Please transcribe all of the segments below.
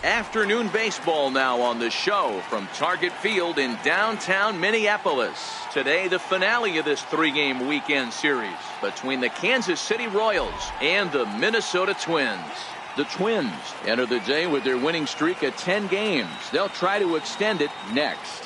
Afternoon baseball now on the show from Target Field in downtown Minneapolis. Today, the finale of this three-game weekend series between the Kansas City Royals and the Minnesota Twins. The Twins enter the day with their winning streak at 10 games. They'll try to extend it next.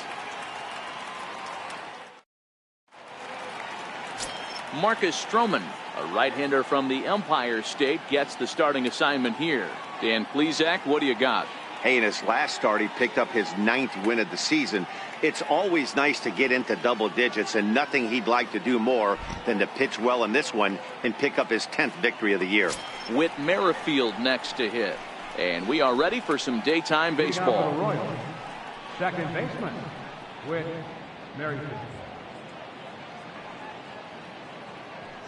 Marcus Stroman, a right-hander from the Empire State, gets the starting assignment here. Dan Plesac, what do you got? Hey, in his last start, he picked up his 9th win of the season. It's always nice to get into double digits, and nothing he'd like to do more than to pitch well in this one and pick up his 10th victory of the year. Whit Merrifield next to hit. And we are ready for some daytime baseball. Royals, second baseman, Whit Merrifield.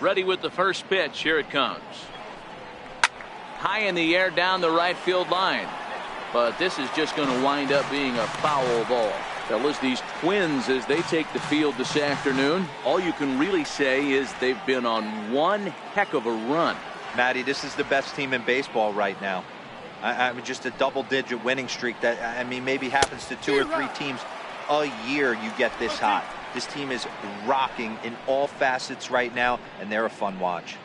Ready with the first pitch. Here it comes. High in the air down the right field line. But this is just going to wind up being a foul ball. Fellas, these Twins, as they take the field this afternoon, all you can really say is they've been on one heck of a run. Matty, this is the best team in baseball right now. I mean, just a double-digit winning streak that, I mean, maybe happens to 2 or 3 teams a year you get this hot. This team is rocking in all facets right now, and they're a fun watch.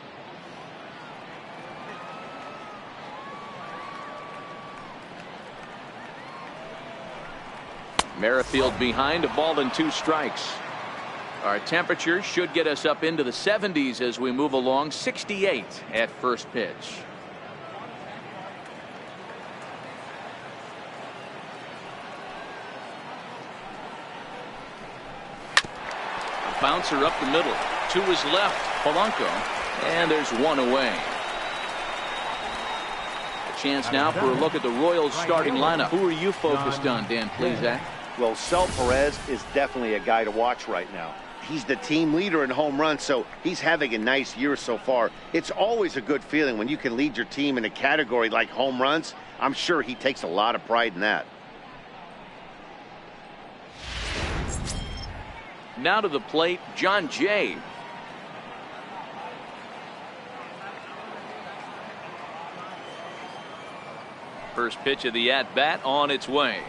Merrifield behind, a ball and 2 strikes. Our temperature should get us up into the 70s as we move along. 68 at first pitch. A bouncer up the middle. To his left, Polanco. And there's one away. A chance now for a look at the Royals starting lineup. Who are you focused on, Dan Plesac? Well, Sel Perez is definitely a guy to watch right now. He's the team leader in home runs, so he's having a nice year so far. It's always a good feeling when you can lead your team in a category like home runs. I'm sure he takes a lot of pride in that. Now to the plate, John Jay. First pitch of the at-bat on its way.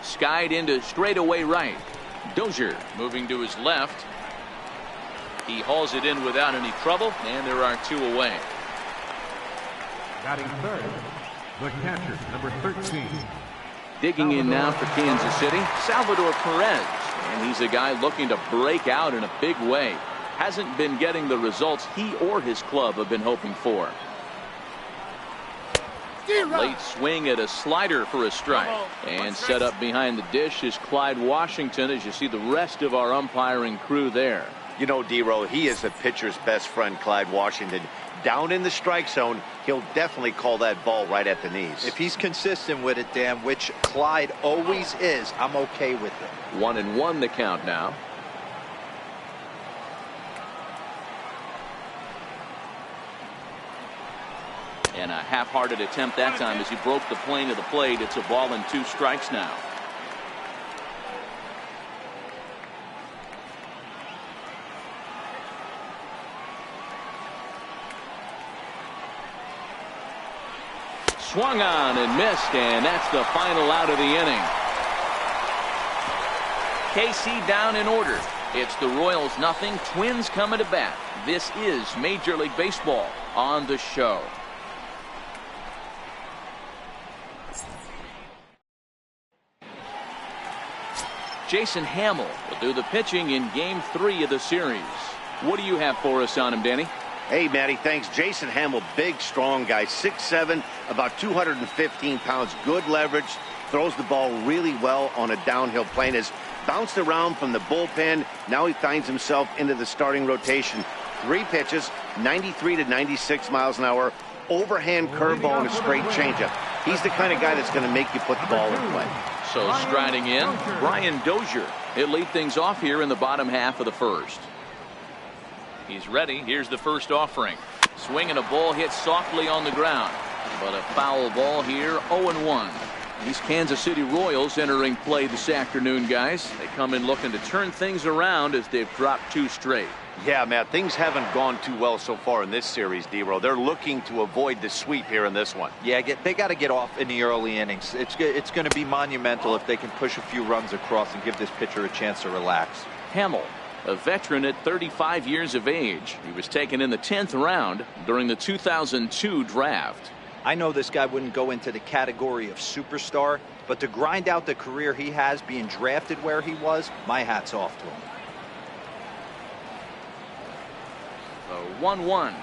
Skied into straightaway right. Dozier moving to his left. He hauls it in without any trouble, and there are 2 away. Batting third, the catcher, number 13. Digging in now for Kansas City, Salvador Perez. And he's a guy looking to break out in a big way. Hasn't been getting the results he or his club have been hoping for. Late swing at a slider for a strike. And set up behind the dish is Clyde Washington, as you see the rest of our umpiring crew there. You know, D-Row, he is a pitcher's best friend, Clyde Washington. Down in the strike zone, he'll definitely call that ball right at the knees. If he's consistent with it, Dan, which Clyde always is, I'm okay with it. 1-1 the count now. And a half-hearted attempt that time as he broke the plane of the plate. It's a ball and 2 strikes now. Swung on and missed, and that's the final out of the inning. KC down in order. It's the Royals nothing, Twins coming to bat. This is Major League Baseball on the show. Jason Hamill will do the pitching in Game 3 of the series. What do you have for us on him, Danny? Hey, Matty, thanks. Jason Hamill, big, strong guy, 6'7", about 215 pounds, good leverage, throws the ball really well on a downhill plane, has bounced around from the bullpen. Now he finds himself into the starting rotation. 3 pitches, 93 to 96 miles an hour, overhand curveball and a straight changeup. He's the kind of guy that's going to make you put the ball in play. So striding in, Brian Dozier. He'll lead things off here in the bottom half of the first. He's ready. Here's the first offering. Swing and a ball hit softly on the ground. But a foul ball here, 0-1. These Kansas City Royals entering play this afternoon, guys. They come in looking to turn things around as they've dropped 2 straight. Yeah, Matt, things haven't gone too well so far in this series, D-Row. They're looking to avoid the sweep here in this one. Yeah, they got to get off in the early innings. It's going to be monumental if they can push a few runs across and give this pitcher a chance to relax. Hamill, a veteran at 35 years of age. He was taken in the 10th round during the 2002 draft. I know this guy wouldn't go into the category of superstar, but to grind out the career he has being drafted where he was, my hat's off to him. The 1-1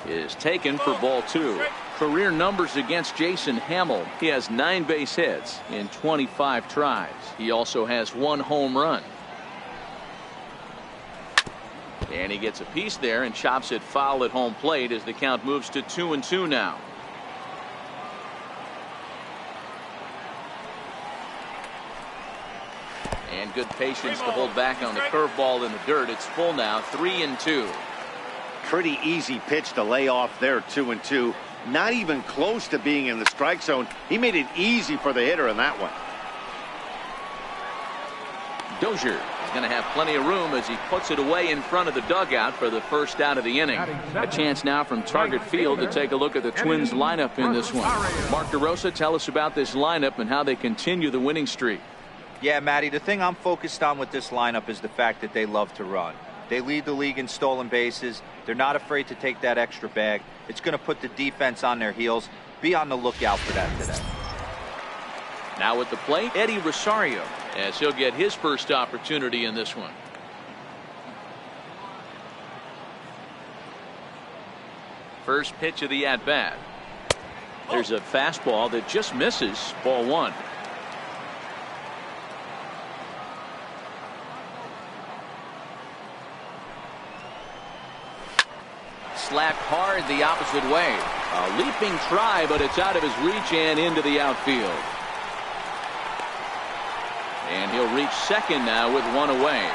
is taken for ball 2. Career numbers against Jason Hamill. He has 9 base hits in 25 tries. He also has 1 home run. And he gets a piece there and chops it foul at home plate as the count moves to 2-2 now. And good patience to hold back on the curveball in the dirt. It's full now, 3-2. Pretty easy pitch to lay off there, 2-2. Not even close to being in the strike zone. He made it easy for the hitter in that one. Dozier is going to have plenty of room as he puts it away in front of the dugout for the first out of the inning. A chance now from Target Field to take a look at the Twins lineup in this one. Mark DeRosa, tell us about this lineup and how they continue the winning streak. Yeah, Matty, the thing I'm focused on with this lineup is the fact that they love to run. They lead the league in stolen bases. They're not afraid to take that extra bag. It's going to put the defense on their heels. Be on the lookout for that today. Now at the plate, Eddie Rosario, as he'll get his first opportunity in this one. First pitch of the at-bat. There's a fastball that just misses. Ball 1. Slapped hard the opposite way. A leaping try, but it's out of his reach and into the outfield. And he'll reach second now with 1 away.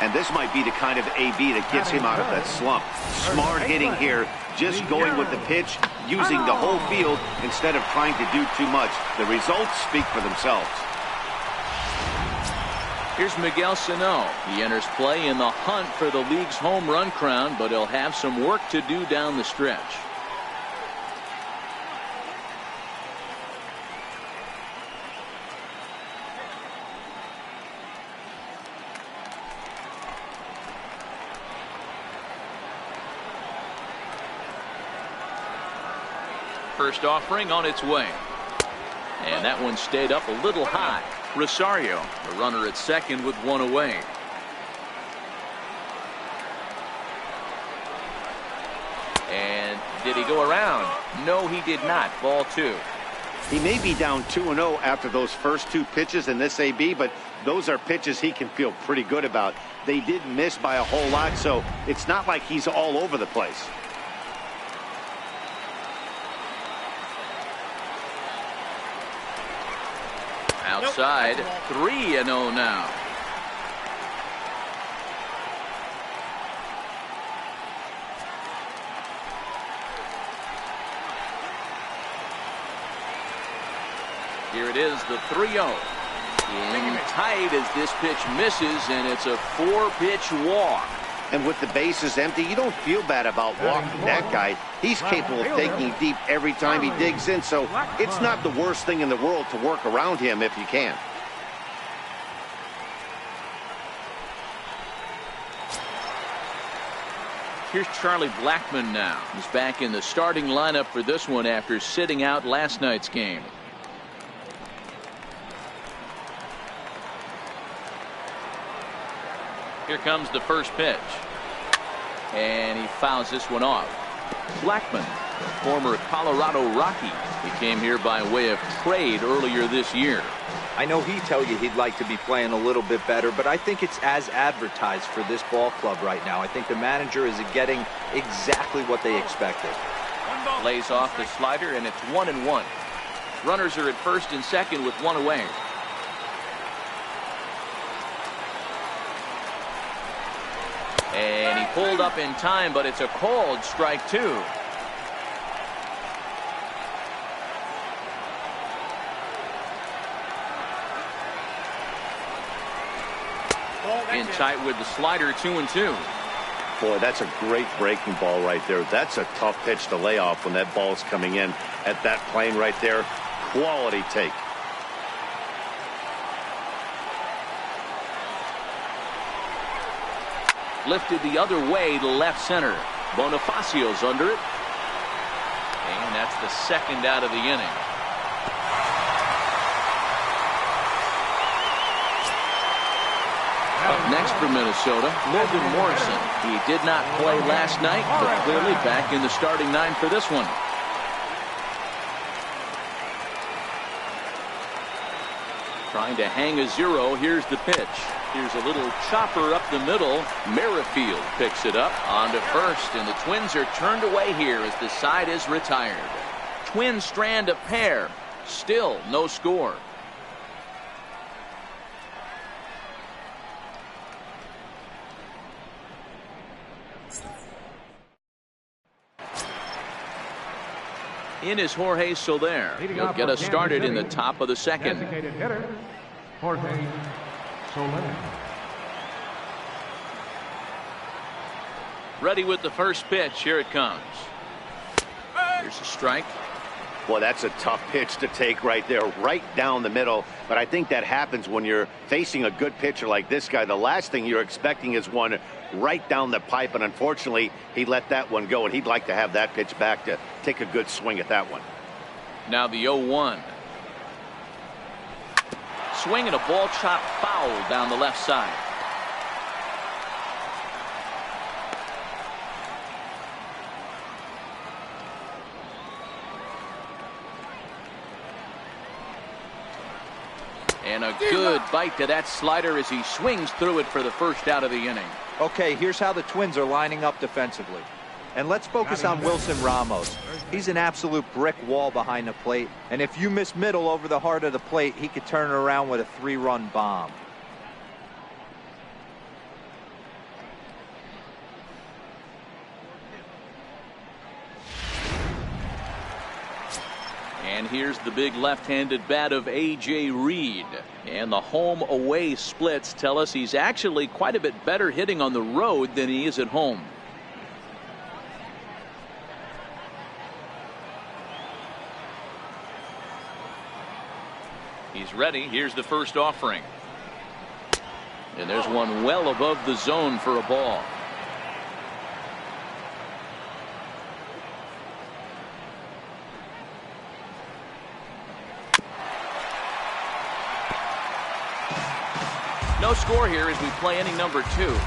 And this might be the kind of AB that gets him out of that slump. Smart hitting here, just going with the pitch, using the whole field instead of trying to do too much. The results speak for themselves. Here's Miguel Sano. He enters play in the hunt for the league's home run crown, but he'll have some work to do down the stretch. First offering on its way. And that one stayed up a little high. Rosario, the runner at second with 1 away. And did he go around? No, he did not. Ball 2. He may be down 2-0 after those first 2 pitches in this AB, but those are pitches he can feel pretty good about. They did miss by a whole lot, so it's not like he's all over the place. Outside, 3-0 now. Here it is, the 3-0. In tight as this pitch misses, and it's a 4-pitch walk. And with the bases empty, you don't feel bad about walking that guy. He's capable of taking deep every time he digs in, so it's not the worst thing in the world to work around him if you can. Here's Charlie Blackmon now. He's back in the starting lineup for this one after sitting out last night's game. Here comes the first pitch. And he fouls this one off. Blackmon, the former Colorado Rocky, he came here by way of trade earlier this year. I know he'd tell you he'd like to be playing a little bit better, but I think it's as advertised for this ball club right now. I think the manager is getting exactly what they expected. Lays off the slider, and it's 1-1. Runners are at first and second with 1 away. And he pulled up in time, but it's a called strike 2. In tight with the slider, 2-2. Boy, that's a great breaking ball right there. That's a tough pitch to lay off when that ball's coming in at that plane right there. Quality take. Lifted the other way to left center. Bonifacio's under it. And that's the second out of the inning. Up next for Minnesota, Logan Morrison. He did not play last night, but clearly back in the starting nine for this one. Trying to hang a zero. Here's the pitch. Here's a little chopper up the middle. Merrifield picks it up onto first, and the Twins are turned away here as the side is retired. Twins strand a pair. Still no score. In is Jorge Soler. He'll get us started in the top of the second. Designated hitter, Jorge Soler. Ready with the first pitch. Here it comes. Here's a strike. Boy, that's a tough pitch to take right there, right down the middle. But I think that happens when you're facing a good pitcher like this guy. The last thing you're expecting is one right down the pipe, and unfortunately, he let that one go, and he'd like to have that pitch back to take a good swing at that one. Now the 0-1. Swing and a ball chopped foul down the left side. And a good bite to that slider as he swings through it for the first out of the inning. Okay, here's how the Twins are lining up defensively. And let's focus on Wilson Ramos. He's an absolute brick wall behind the plate. And if you miss middle over the heart of the plate, he could turn it around with a 3-run bomb. And here's the big left-handed bat of A.J. Reed. And the home-away splits tell us he's actually quite a bit better hitting on the road than he is at home. He's ready. Here's the first offering. And there's one well above the zone for a ball. No score here as we play inning number 2.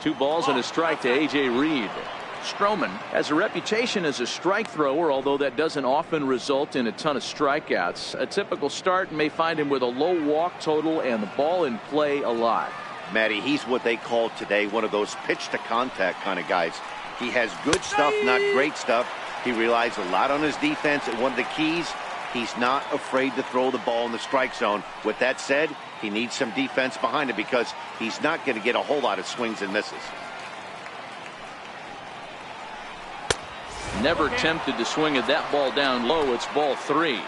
Two balls and a strike to A.J. Reed. Stroman has a reputation as a strike thrower, although that doesn't often result in a ton of strikeouts. A typical start may find him with a low walk total and the ball in play a lot. Matty, he's what they call today one of those pitch to contact kind of guys. He has good stuff, not great stuff. He relies a lot on his defense, and one of the keys, he's not afraid to throw the ball in the strike zone. With that said, he needs some defense behind him because he's not going to get a whole lot of swings and misses. Never tempted to swing at that ball down low. It's ball 3.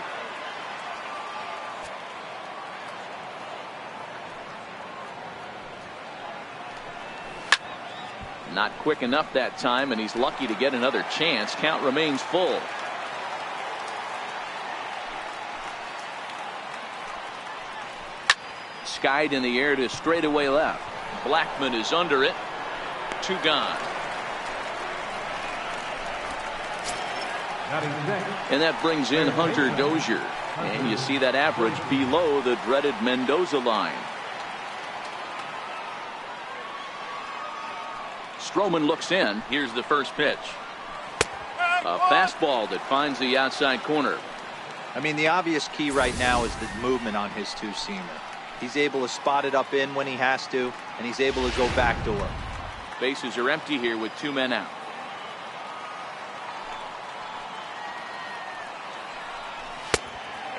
Not quick enough that time, and he's lucky to get another chance. Count remains full. Skied in the air to straightaway left. Blackman is under it. 2 gone. And that brings in Hunter Dozier. And you see that average below the dreaded Mendoza line. Stroman looks in. Here's the first pitch. A fastball that finds the outside corner. I mean, the obvious key right now is the movement on his two-seamer. He's able to spot it up in when he has to, and he's able to go back to work. Bases are empty here with 2 men out.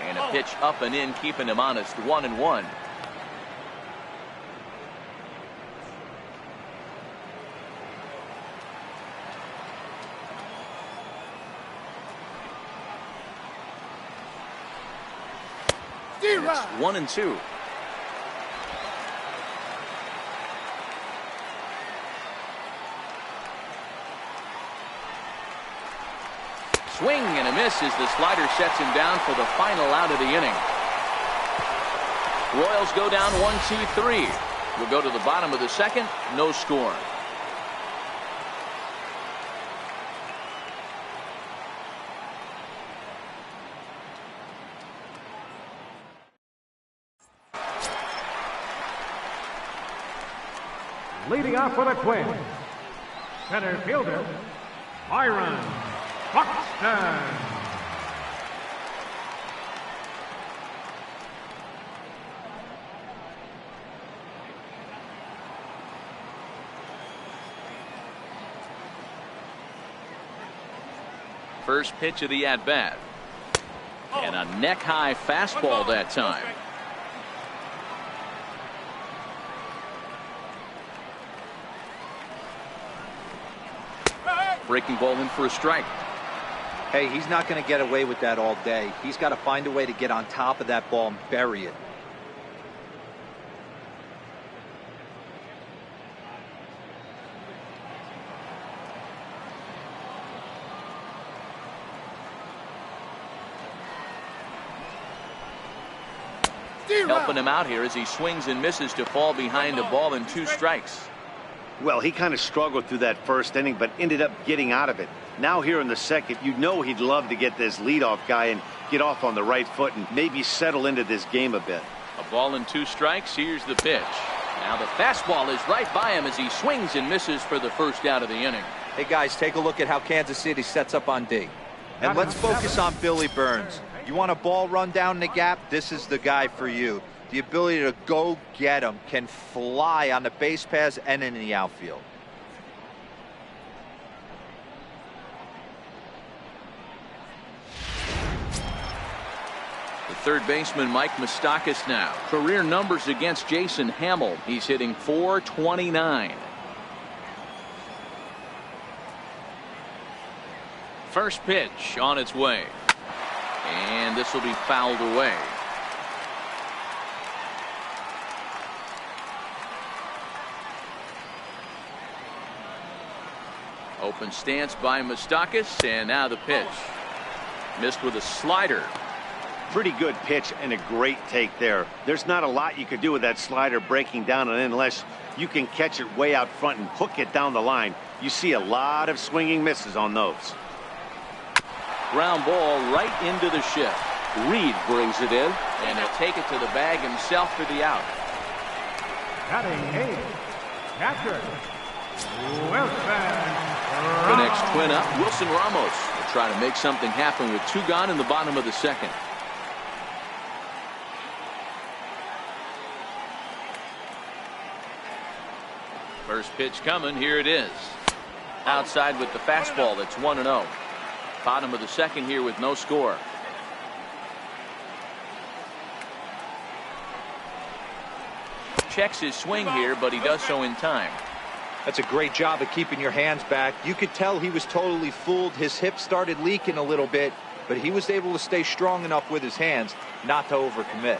And a pitch up and in, keeping him honest. 1-1. It's 1-2. Swing and a miss as the slider sets him down for the final out of the inning. Royals go down 1-2-3. We'll go to the bottom of the second. No score. Leading off for the Twins, center fielder, Byron Buxton. First pitch of the at-bat. And a neck-high fastball that time. Breaking ball in for a strike. Hey, he's not going to get away with that all day. He's got to find a way to get on top of that ball and bury it. Helping him out here as he swings and misses to fall behind a ball and 2 strikes. Well, he kind of struggled through that first inning, but ended up getting out of it. Now here in the second, you know he'd love to get this leadoff guy and get off on the right foot and maybe settle into this game a bit. A ball and 2 strikes. Here's the pitch. Now the fastball is right by him as he swings and misses for the first out of the inning. Hey, guys, take a look at how Kansas City sets up on D. And let's focus on Billy Burns. You want a ball run down the gap? This is the guy for you. The ability to go get him, can fly on the base paths and in the outfield. The third baseman, Mike Moustakas now. Career numbers against Jason Hamill. He's hitting .429. First pitch on its way. And this will be fouled away. Open stance by Moustakas, and now the pitch. Missed with a slider. Pretty good pitch and a great take there. There's not a lot you could do with that slider breaking down and in unless you can catch it way out front and hook it down the line. You see a lot of swinging misses on those. Ground ball right into the shift. Reed brings it in, and he'll take it to the bag himself for the out. Batting 8, catcher, Wilson. The next twin up, Wilson Ramos, will try to make something happen with 2 gone in the bottom of the second. First pitch coming. Here it is. Outside with the fastball. That's 1-0. Bottom of the second here with no score. Checks his swing here, but he does so in time. That's a great job of keeping your hands back. You could tell he was totally fooled. His hip started leaking a little bit, but he was able to stay strong enough with his hands not to overcommit.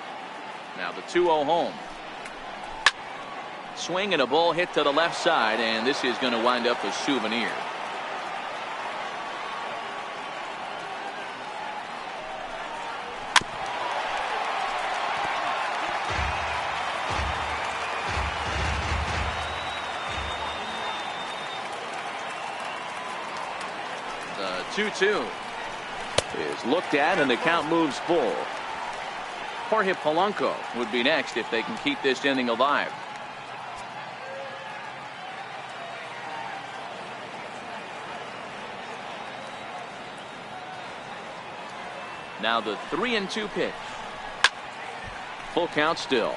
Now the 2-0 home. Swing and a ball hit to the left side, and this is going to wind up a souvenir. The 2-2 is looked at, and the count moves full. Jorge Polanco would be next if they can keep this inning alive. Now the 3-2 pitch. Full count still.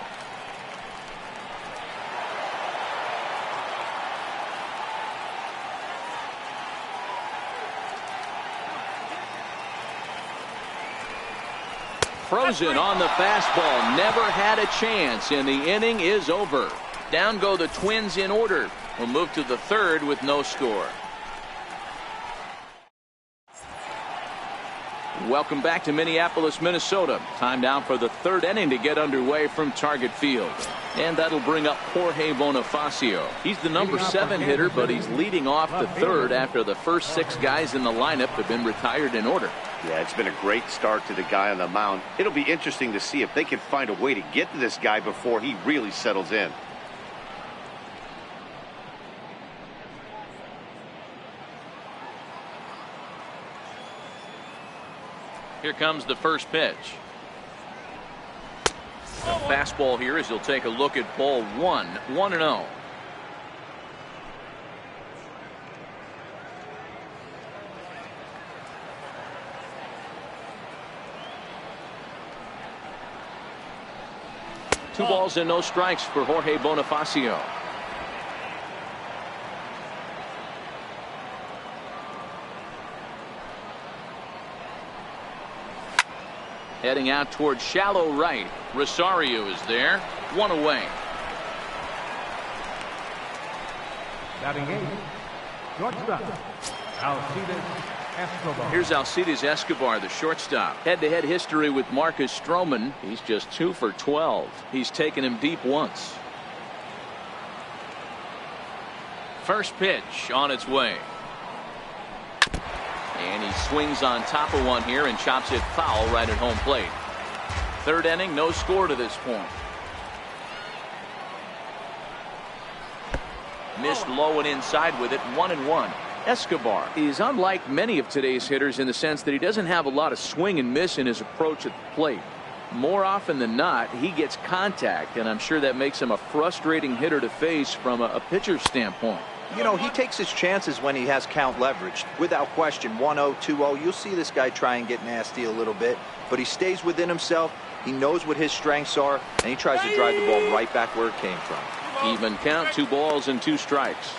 Frozen on the fastball. Never had a chance, and the inning is over. Down go the Twins in order. We'll move to the third with no score. Welcome back to Minneapolis, Minnesota. Time now for the third inning to get underway from Target Field. And that'll bring up Jorge Bonifacio. He's the number 7 hitter, but he's leading off the third after the first 6 guys in the lineup have been retired in order. Yeah, it's been a great start to the guy on the mound. It'll be interesting to see if they can find a way to get to this guy before he really settles in. Here comes the first pitch. The fastball here as he'll take a look at ball 1, 1-0. Two balls and no strikes for Jorge Bonifacio. Heading out towards shallow right. Rosario is there. 1 away. Batting 8, shortstop, Alcides Escobar. Here's Alcides Escobar, the shortstop. Head-to-head history with Marcus Stroman. He's just 2 for 12. He's taken him deep once. First pitch on its way. And he swings on top of one here and chops it foul right at home plate. Third inning, no score to this point. Missed low and inside with it, 1-1. Escobar is unlike many of today's hitters in the sense that he doesn't have a lot of swing and miss in his approach at the plate. More often than not, he gets contact, and I'm sure that makes him a frustrating hitter to face from a pitcher's standpoint. You know, he takes his chances when he has count leveraged. Without question, 1-0, 2-0. You'll see this guy try and get nasty a little bit, but he stays within himself. He knows what his strengths are, and he tries to drive the ball right back where it came from. Even count, 2 balls and 2 strikes.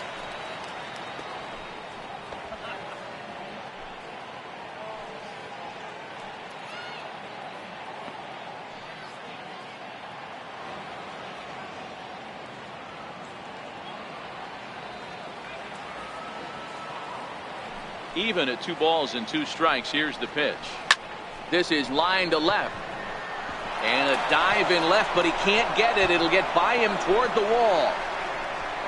Even at 2 balls and 2 strikes. Here's the pitch. This is line to left. And a dive in left, but he can't get it. It'll get by him toward the wall.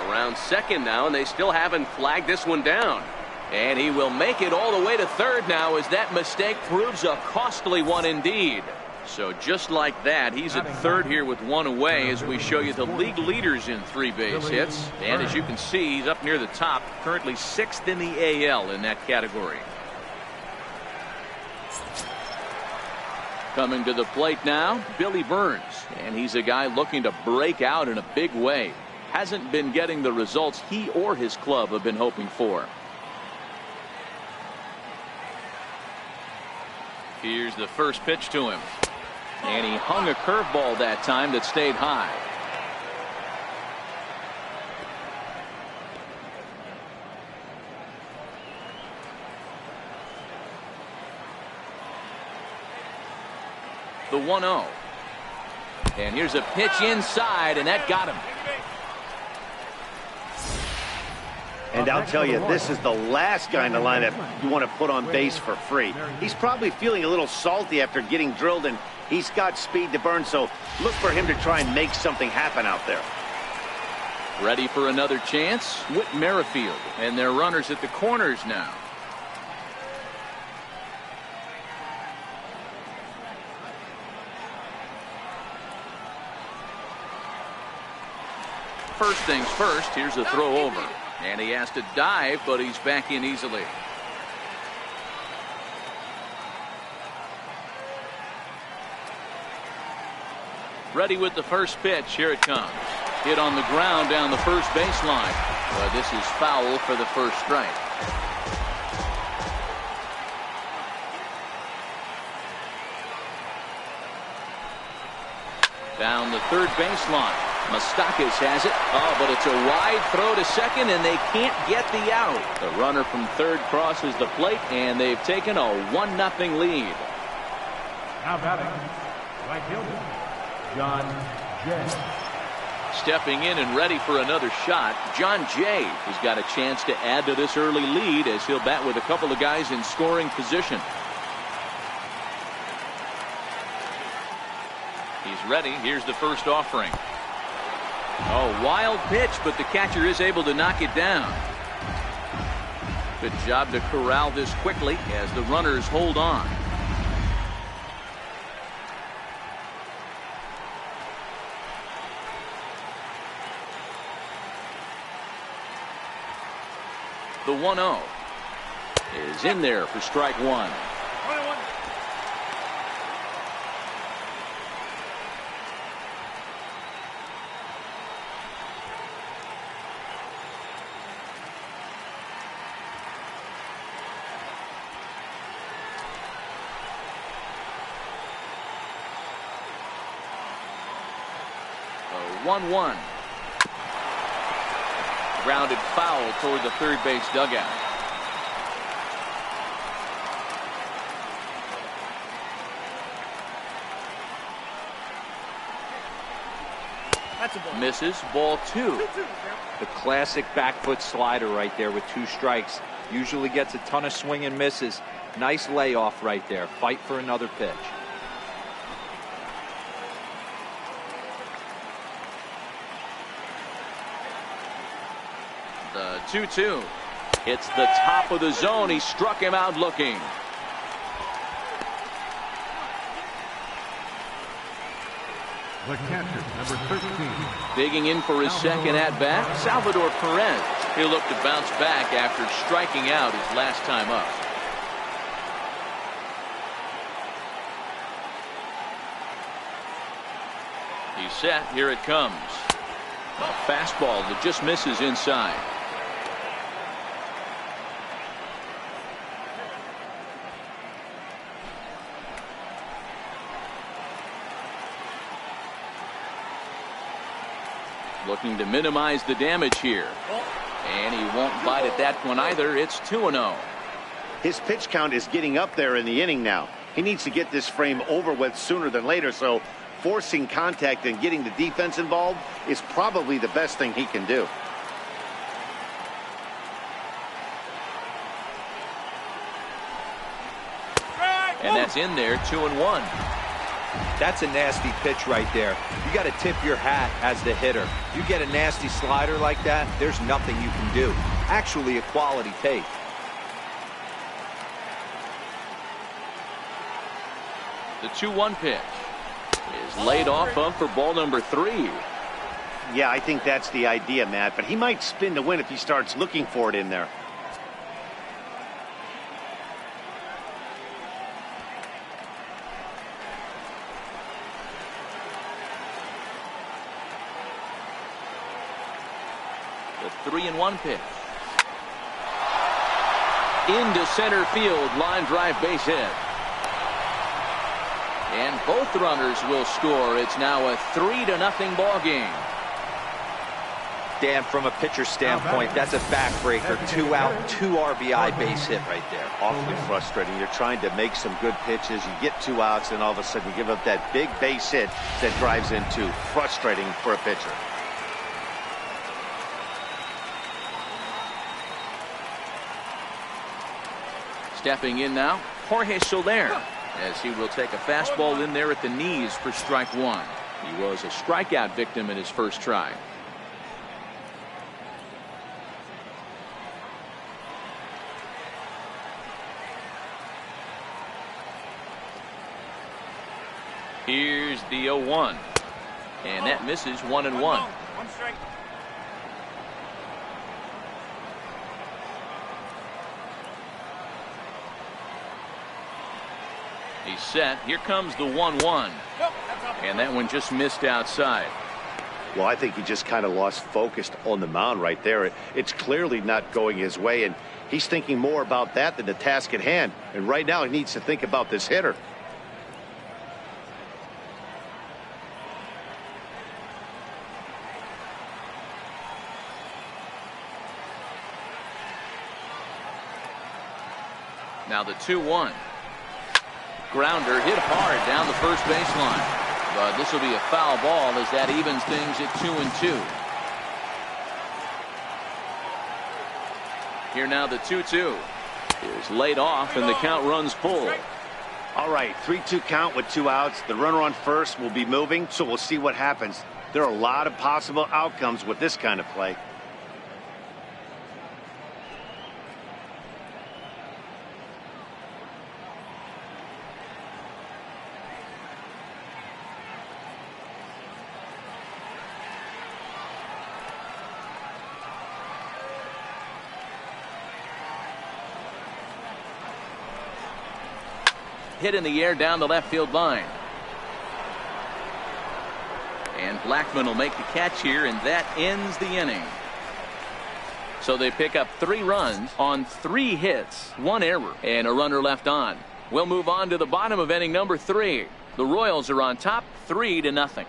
Around second now, and they still haven't flagged this one down. And he will make it all the way to third now as that mistake proves a costly one indeed. So just like that, he's at third here with 1 away as we show you the league leaders in 3 base hits. And as you can see, he's up near the top, currently 6th in the AL in that category. Coming to the plate now, Billy Burns. And he's a guy looking to break out in a big way. Hasn't been getting the results he or his club have been hoping for. Here's the first pitch to him. And he hung a curveball that time that stayed high. The 1-0. And here's a pitch inside, and that got him. And I'll tell you, this is the last guy in the lineup you want to put on base for free. He's probably feeling a little salty after getting drilled, and he's got speed to burn, so look for him to try and make something happen out there. Ready for another chance? Whit Merrifield, and their runners at the corners now. First things first, here's a throw over. And he has to dive, but he's back in easily. Ready with the first pitch. Here it comes. Hit on the ground down the first baseline. But this is foul for the first strike. Down the third baseline. Mustakis has it. Oh, but it's a wide throw to second, and they can't get the out. The runner from third crosses the plate, and they've taken a 1-0 lead. Now batting, right fielder, John Jay. Stepping in and ready for another shot, John Jay has got a chance to add to this early lead as he'll bat with a couple of guys in scoring position. ready. Here's the first offering. Oh, wild pitch, but the catcher is able to knock it down. Good job to corral this quickly as the runners hold on. The 1-0 is in there for strike one. The 1-1. Grounded foul toward the third base dugout. That's a ball. Misses, ball two. The classic back foot slider right there with 2 strikes. Usually gets a ton of swing and misses. Nice layoff right there. Fight for another pitch. The 2-2. It's the top of the zone. He struck him out looking. The catcher, number 13. Digging in for his second at-bat, Salvador Perez. He'll look to bounce back after striking out his last time up. He's set. Here it comes. A fastball that just misses inside. Looking to minimize the damage here. And he won't bite at that one either. It's 2-0. His pitch count is getting up there in the inning now. He needs to get this frame over with sooner than later, so forcing contact and getting the defense involved is probably the best thing he can do. And that's in there, 2-1. That's a nasty pitch right there. You got to tip your hat as the hitter. You get a nasty slider like that, there's nothing you can do. Actually a quality take. The 2-1 pitch is laid off of for ball number 3. Yeah, I think that's the idea, Matt, but he might spin to win if he starts looking for it in there. The 3-1 pitch. Into center field, line drive base hit. And both runners will score. It's now a 3-0 ball game. Dan, from a pitcher standpoint, that's a backbreaker. 2 out, 2 RBI base hit right there. Awfully frustrating. You're trying to make some good pitches. You get 2 outs, and all of a sudden you give up that big base hit that drives in 2. Frustrating for a pitcher. Stepping in now, Jorge Soler, as he will take a fastball in there at the knees for strike one. He was a strikeout victim in his first try. Here's the 0-1, and that misses 1-1. One strike. He's set. Here comes the 1-1. And that one just missed outside. Well, I think he just kind of lost focus on the mound right there. It's clearly not going his way, and he's thinking more about that than the task at hand. And right now he needs to think about this hitter. Now the 2-1. Grounder hit hard down the first baseline. But this will be a foul ball as that evens things at 2-2. Here now the 2-2 is laid off and the count runs full. All right, 3-2 count with 2 outs. The runner on first will be moving, so we'll see what happens. There are a lot of possible outcomes with this kind of play. Hit in the air down the left field line. And Blackman will make the catch here, and that ends the inning. So they pick up 3 runs on 3 hits, 1 error, and a runner left on. We'll move on to the bottom of inning number 3. The Royals are on top 3-0.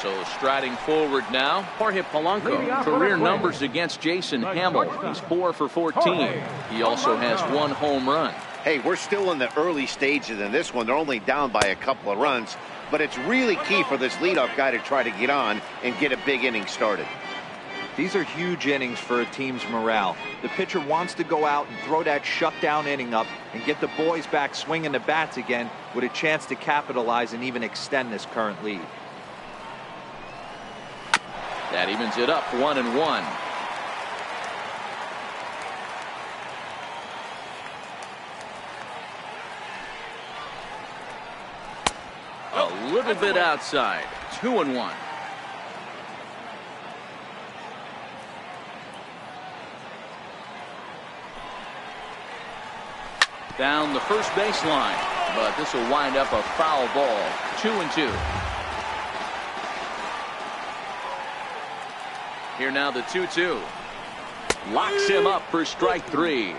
So striding forward now, Jorge Polanco. Career numbers against Jason Hamill. He's 4 for 14. He also has 1 home run. Hey, we're still in the early stages in this one. They're only down by a couple of runs, but it's really key for this leadoff guy to try to get on and get a big inning started. These are huge innings for a team's morale. The pitcher wants to go out and throw that shutdown inning up and get the boys back swinging the bats again with a chance to capitalize and even extend this current lead. That evens it up 1-1. A little bit outside. 2-1. Down the first baseline, but this will wind up a foul ball. 2-2. Here now the 2-2. Locks him up for strike 3.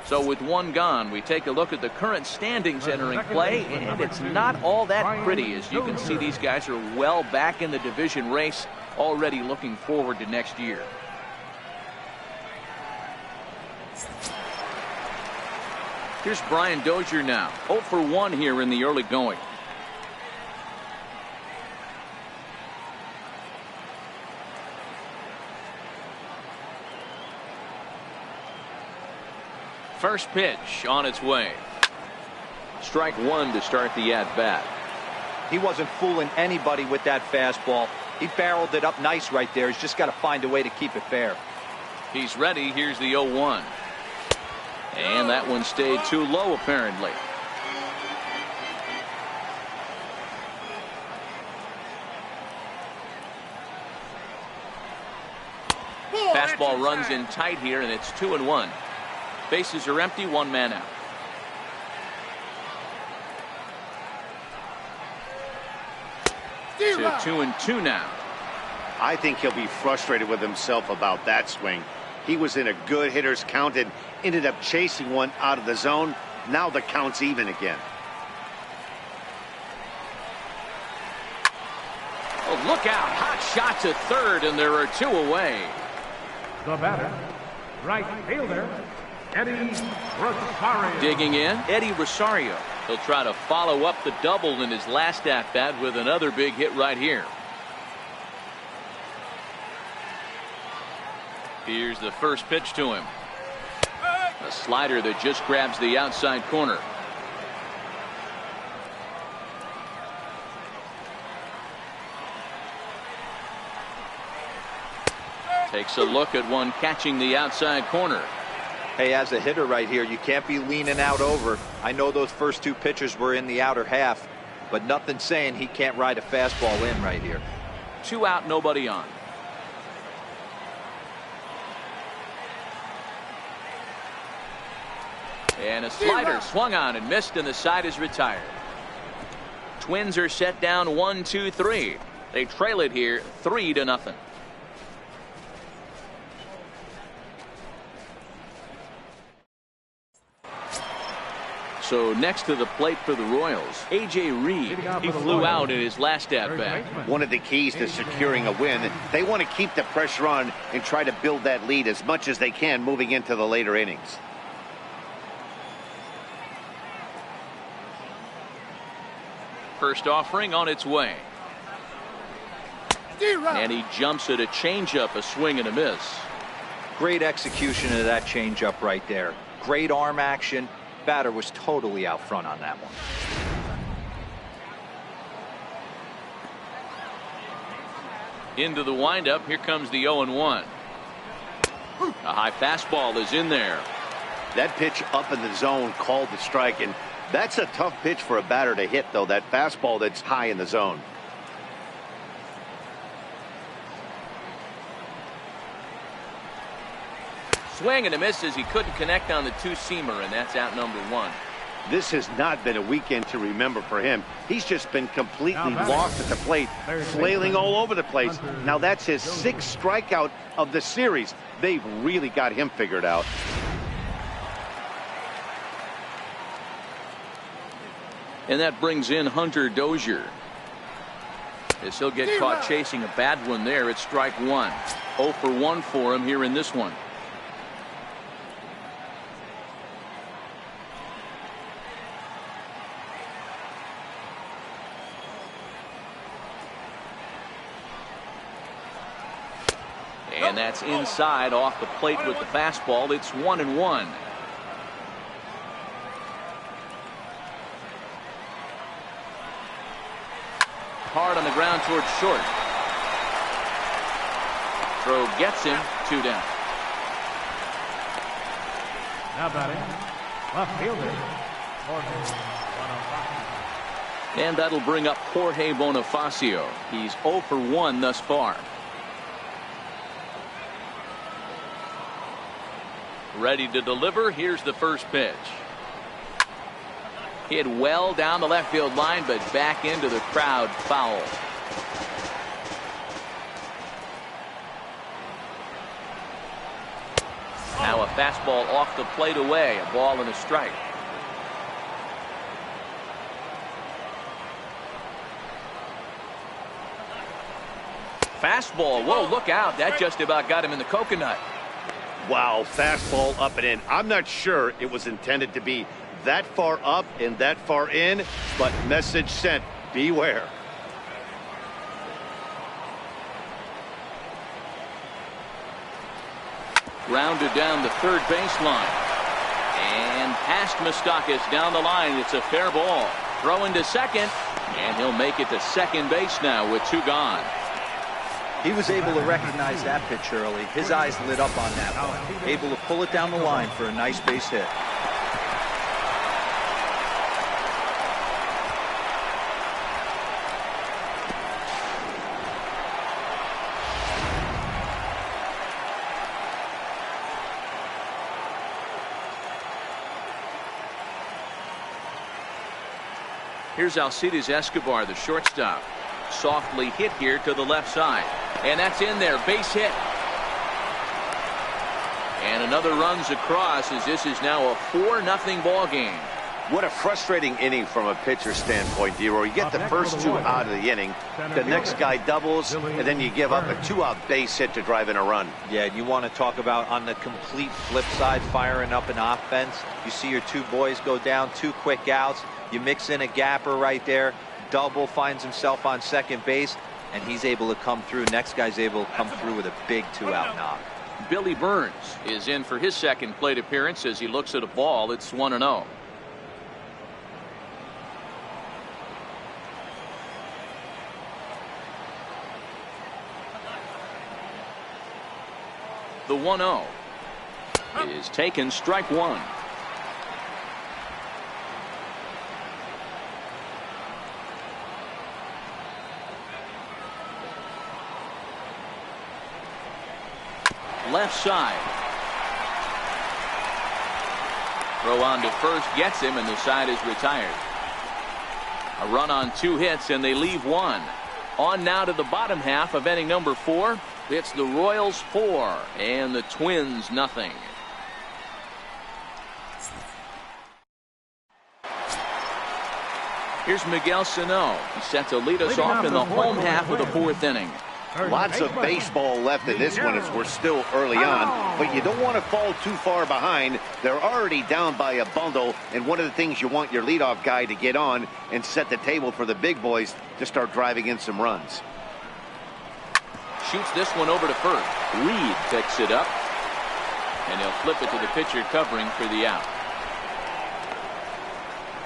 So with 1 gone, we take a look at the current standings entering play, and it's not all that pretty. As you can see, these guys are well back in the division race, already looking forward to next year. Here's Brian Dozier now, 0 for 1 here in the early going. First pitch on its way. Strike 1 to start the at-bat. He wasn't fooling anybody with that fastball. He barreled it up nice right there. He's just got to find a way to keep it fair. He's ready. Here's the 0-1. And that one stayed too low, apparently. Fastball runs in tight here, and it's 2-1. Bases are empty, 1 man out. To 2-2 now. I think he'll be frustrated with himself about that swing. He was in a good hitter's count and ended up chasing one out of the zone. Now the count's even again. Oh, look out. Hot shot to third, and there are 2 away. The batter, right fielder, Eddie Rosario. Digging in, Eddie Rosario. He'll try to follow up the double in his last at-bat with another big hit right here. Here's the first pitch to him. A slider that just grabs the outside corner. Takes a look at one catching the outside corner. Hey, as a hitter right here, you can't be leaning out over. I know those first 2 pitches were in the outer half, but nothing saying he can't ride a fastball in right here. 2 out, nobody on. And a slider swung on and missed, and the side is retired. Twins are set down 1-2-3. They trail it here 3-0. So next to the plate for the Royals, A.J. Reed. He flew out in his last at-bat. One of the keys to securing a win. They want to keep the pressure on and try to build that lead as much as they can moving into the later innings. First offering on its way. And he jumps at a changeup, a swing and a miss. Great execution of that changeup right there. Great arm action. Batter was totally out front on that one. Into the windup. Here comes the 0-1. A high fastball is in there. That pitch up in the zone called the strike, and that's a tough pitch for a batter to hit, though, that fastball that's high in the zone. Swing and a miss as he couldn't connect on the two-seamer, and that's out number 1. This has not been a weekend to remember for him. He's just been completely lost at the plate, flailing all over the place. Now that's his 6th strikeout of the series. They've really got him figured out. And that brings in Hunter Dozier. As he'll get caught chasing a bad one there, it's strike 1. 0 for 1 for him here in this one. And that's inside off the plate with the fastball. It's 1-1. Hard on the ground towards short. Throw gets him. 2 down. Now batting, left fielder, Jorge Bonifacio. And that'll bring up Jorge Bonifacio. He's 0 for 1 thus far. Ready to deliver. Here's the first pitch. Hit well down the left field line, but back into the crowd, foul. Now a fastball off the plate away, a ball and a strike. Fastball, whoa, look out, that just about got him in the coconut. Wow, fastball up and in. I'm not sure it was intended to be that far up and that far in, but message sent, beware. Grounded down the third baseline. And past Moustakas down the line. It's a fair ball. Throwing to second. And he'll make it to second base now with 2 gone. He was able to recognize that pitch early. His eyes lit up on that one. Able to pull it down the line for a nice base hit. Here's Alcides Escobar, the shortstop. Softly hit here to the left side. And that's in there. Base hit. And another runs across as this is now a 4-0 ball game. What a frustrating inning from a pitcher's standpoint, D-Roy. You get the first 2 out of the inning. The next guy doubles, and then you give up a 2-out base hit to drive in a run. Yeah, you want to talk about on the complete flip side, firing up an offense. You see your 2 boys go down, 2 quick outs. You mix in a gapper right there. Double, finds himself on second base, and he's able to come through. Next guy's able to come through with a big 2-out knock. Billy Burns is in for his second plate appearance as he looks at a ball. It's 1-0. The 1-0 is taken, strike 1. Left side. Throw on to first, gets him, and the side is retired. A run on 2 hits, and they leave 1. On now to the bottom half of inning number 4. It's the Royals 4 and the Twins nothing. Here's Miguel Sano. He's set to lead us off in the home half of the 4th inning. Lots of baseball left in this one as we're still early on, but you don't want to fall too far behind. They're already down by a bundle, and one of the things you want your leadoff guy to get on and set the table for the big boys to start driving in some runs. Shoots this one over to first. Reed picks it up. And he'll flip it to the pitcher covering for the out.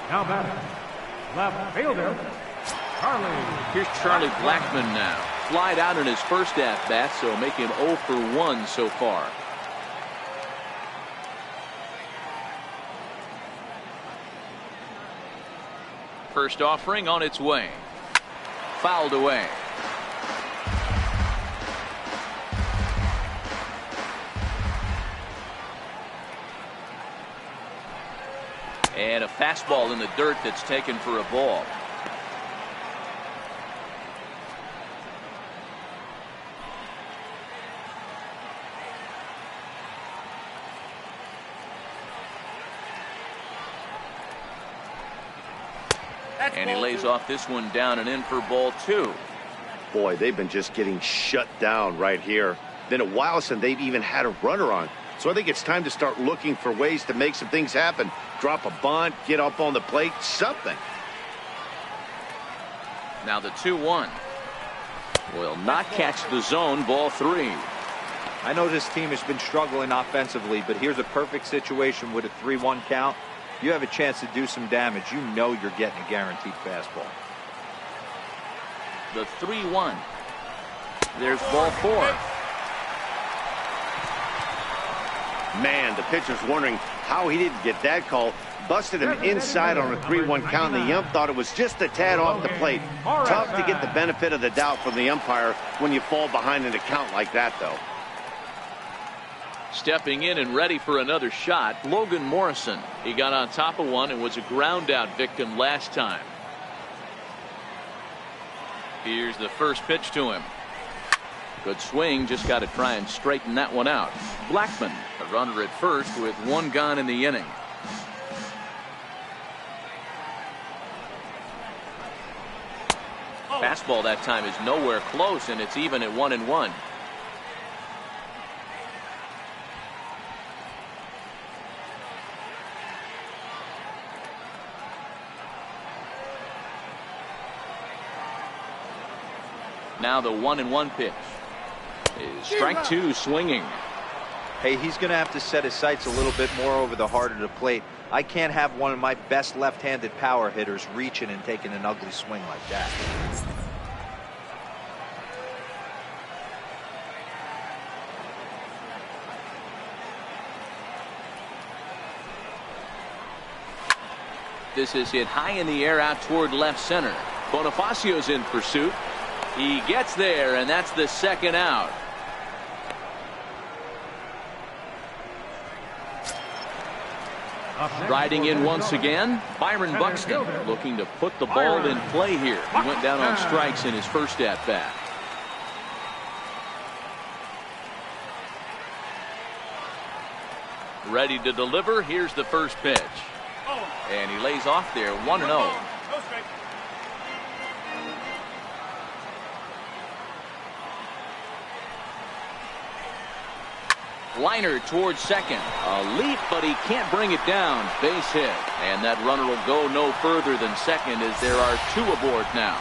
Now batting, left fielder, Charlie. Here's Charlie Blackmon now. Flied out in his first at-bat, so make him 0 for 1 so far. First offering on its way. Fouled away. And a fastball in the dirt that's taken for a ball. And he lays off this one down and in for ball 2. Boy, they've been just getting shut down right here. Been a while since they've even had a runner on. So I think it's time to start looking for ways to make some things happen. Drop a bunt, get up on the plate, something. Now the 2-1. Will not catch the zone, ball 3. I know this team has been struggling offensively, but here's a perfect situation with a 3-1 count. You have a chance to do some damage. You know you're getting a guaranteed fastball. The 3-1. There's ball 4. Man, the pitcher's wondering how he didn't get that call. Busted him inside on a 3-1 count, and the ump thought it was just a tad off the plate. Tough to get the benefit of the doubt from the umpire when you fall behind in a count like that, though. Stepping in and ready for another shot, Logan Morrison. He got on top of one and was a ground out victim last time. Here's the first pitch to him. Good swing, just got to try and straighten that one out. Blackmon, a runner at first with 1 gone in the inning. Fastball that time is nowhere close, and it's even at 1-1. Now the 1-1 pitch is strike 2 swinging. Hey, he's going to have to set his sights a little bit more over the heart of the plate. I can't have one of my best left-handed power hitters reaching and taking an ugly swing like that. This is hit high in the air out toward left center. Bonifacio's in pursuit. He gets there, and that's the second out. Riding in once again, Byron Buxton, looking to put the ball in play here. He went down on strikes in his first at-bat. Ready to deliver. Here's the first pitch. And he lays off there, 1-0. Liner towards second. A leap, but he can't bring it down. Base hit. And that runner will go no further than second as there are 2 aboard now.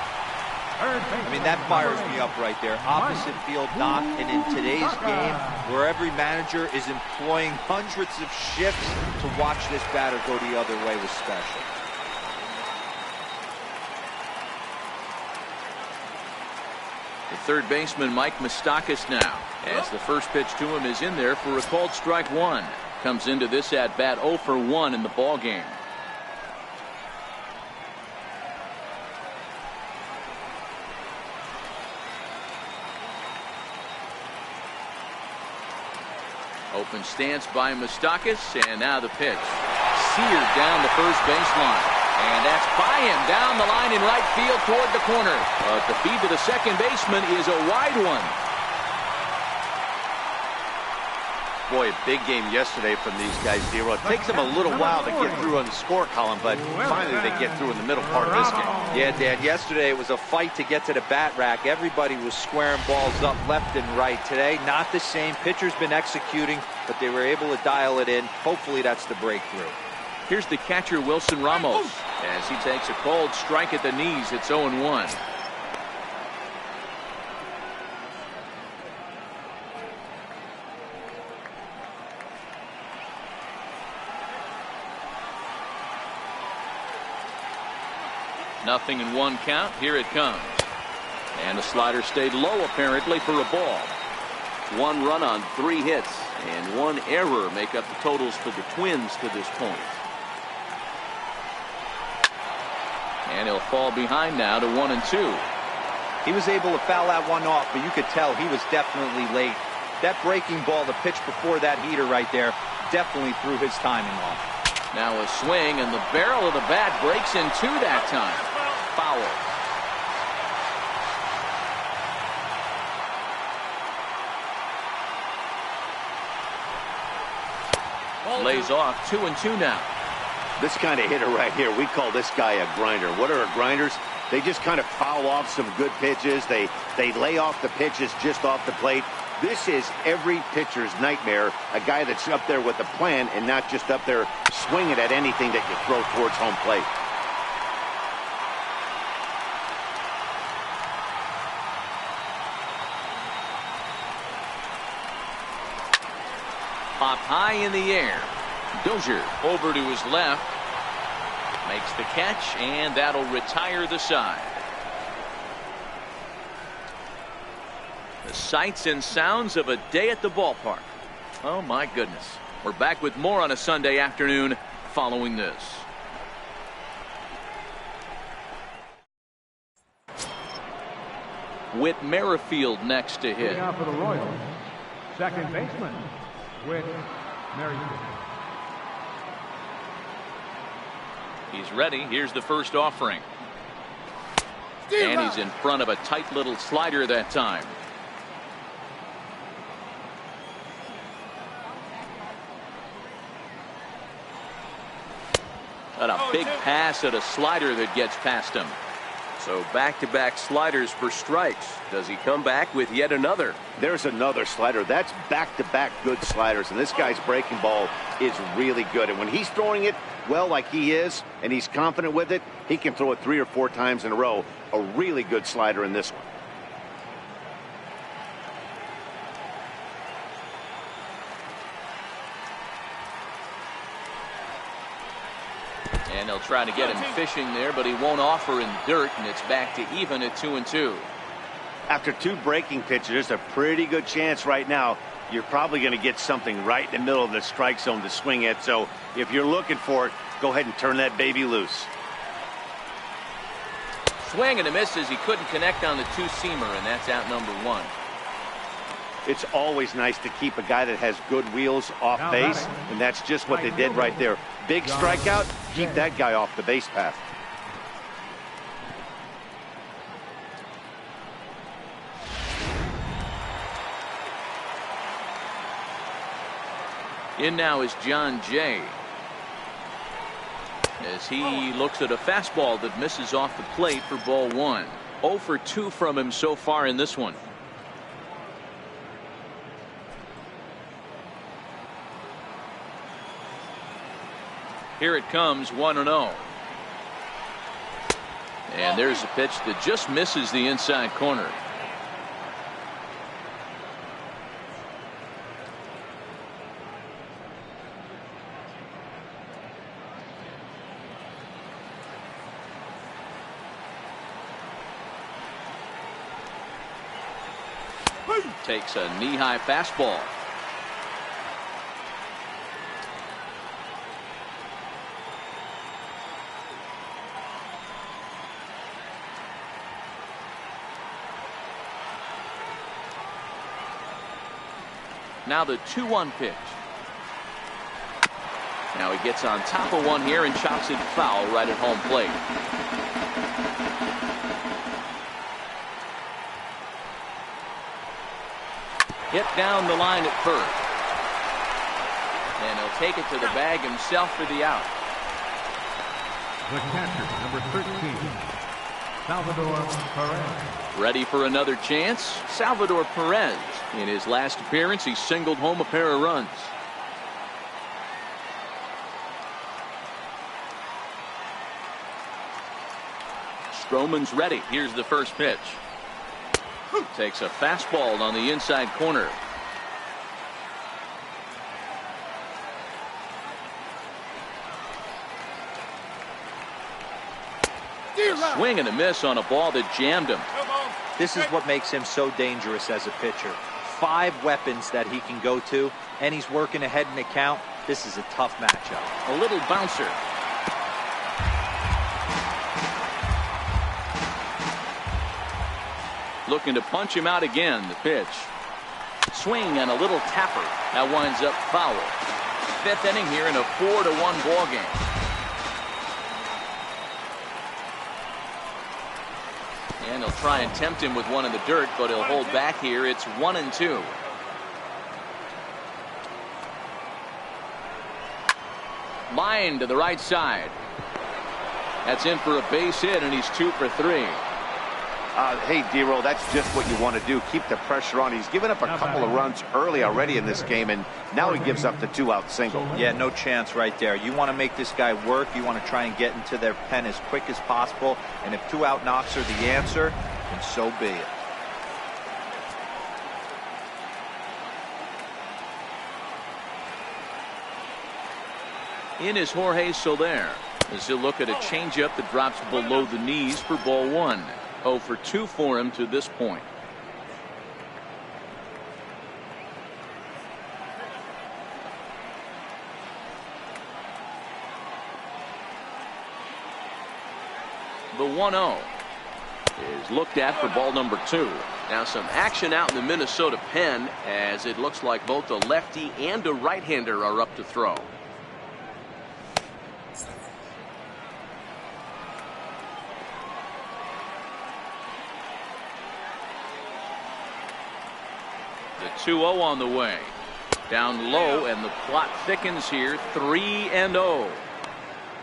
I mean, that fires me up right there. Opposite field knock. And in today's game, where every manager is employing hundreds of shifts to watch this batter go the other way was special. The third baseman, Mike Moustakas, now, as the first pitch to him is in there for a called strike 1. Comes into this at bat 0 for 1 in the ball game. Open stance by Moustakas, and now the pitch. Seared down the first baseline. And that's by him down the line in right field toward the corner. But the feed to the second baseman is a wide one. Boy, a big game yesterday from these guys, Zero. It takes them a little while to get through on the score column, but finally they get through in the middle part of this game. Yeah, Dan, yesterday it was a fight to get to the bat rack. Everybody was squaring balls up left and right. Today, not the same. Pitcher's been executing, but they were able to dial it in. Hopefully that's the breakthrough. Here's the catcher, Wilson Ramos, as he takes a cold strike at the knees. It's 0-1. 0-1 count. Here it comes. And the slider stayed low apparently for a ball. 1 run on 3 hits and 1 error make up the totals for the Twins to this point. And he'll fall behind now to 1-2. He was able to foul that one off, but you could tell he was definitely late. That breaking ball, the pitch before that heater right there, definitely threw his timing off. Now a swing, and the barrel of the bat breaks in 2 that time. Foul. Lays off 2-2 now. This kind of hitter right here, we call this guy a grinder. What are grinders? They just kind of foul off some good pitches. They lay off the pitches just off the plate. This is every pitcher's nightmare, a guy that's up there with a plan and not just up there swinging at anything that you throw towards home plate. Popped high in the air. Dozier over to his left. Makes the catch, and that'll retire the side. The sights and sounds of a day at the ballpark. Oh, my goodness. We're back with more on a Sunday afternoon following this. Whit Merrifield next to hit. Out for the Royals, second baseman, Whit Merrifield. He's ready. Here's the first offering. And he's in front of a tight little slider that time. And a big pass at a slider that gets past him. So back-to-back sliders for strikes. Does he come back with yet another? There's another slider. That's back-to-back good sliders, and this guy's breaking ball is really good. And when he's throwing it well like he is, and he's confident with it, he can throw it 3 or 4 times in a row. A really good slider in this one. And they'll try to get him fishing there, but he won't offer in dirt, and it's back to even at 2-2. After 2 breaking pitches, there's a pretty good chance right now you're probably going to get something right in the middle of the strike zone to swing at. So if you're looking for it, go ahead and turn that baby loose. Swing and a miss as he couldn't connect on the 2-seamer, and that's out number 1. It's always nice to keep a guy that has good wheels off base, and that's just what they did right there. Big strikeout, keep that guy off the base path. In now is John Jay, as he looks at a fastball that misses off the plate for ball 1. 0 for 2 from him so far in this one. Here it comes, 1-0. And there's a pitch that just misses the inside corner. Takes a knee-high fastball. Now the 2-1 pitch. Now he gets on top of one here and chops it foul right at home plate. Hit down the line at first. And he'll take it to the bag himself for the out. The catcher, number 13, Salvador Perez. Ready for another chance? Salvador Perez. In his last appearance, he singled home a pair of runs. Stroman's ready. Here's the first pitch. Takes a fastball on the inside corner. Swing and a miss on a ball that jammed him. This is what makes him so dangerous as a pitcher. 5 weapons that he can go to, and he's working ahead in the count. This is a tough matchup. A little bouncer. Looking to punch him out again. The pitch. Swing and a little tapper. That winds up foul. 5th inning here in a 4-1 ball game. And he'll try and tempt him with one in the dirt, but he'll hold back here. It's 1-2. Line to the right side. That's in for a base hit, and he's 2 for 3. Hey, D-Roll, that's just what you want to do. Keep the pressure on. He's given up a couple of runs early already in this game, and now he gives up the 2-out single. Yeah, no chance right there. You want to make this guy work. You want to try and get into their pen as quick as possible. And if 2-out knocks are the answer, then so be it. In is Jorge Soler as he'll look at a changeup that drops below the knees for ball 1. 0 for 2 for him to this point. The 1-0 is looked at for ball number 2. Now some action out in the Minnesota pen as it looks like both a lefty and a right-hander are up to throw. The 2-0 on the way. Down low, and the plot thickens here. 3-0.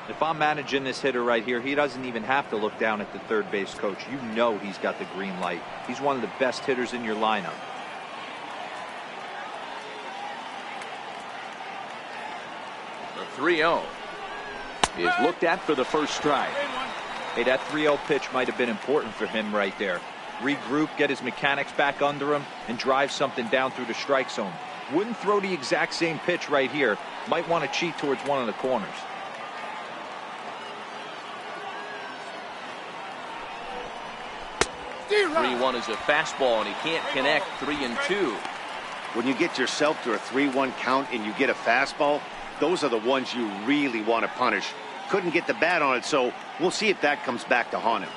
If I'm managing this hitter right here, he doesn't even have to look down at the third base coach. You know he's got the green light. He's one of the best hitters in your lineup. The 3-0 is looked at for the first strike. Hey, that 3-0 pitch might have been important for him right there. Regroup, get his mechanics back under him, and drive something down through the strike zone. Wouldn't throw the exact same pitch right here. Might want to cheat towards one of the corners. Three-1 is a fastball, and he can't connect. 3-2. When you get yourself to a 3-1 count and you get a fastball, those are the ones you really want to punish. Couldn't get the bat on it, so we'll see if that comes back to haunt him.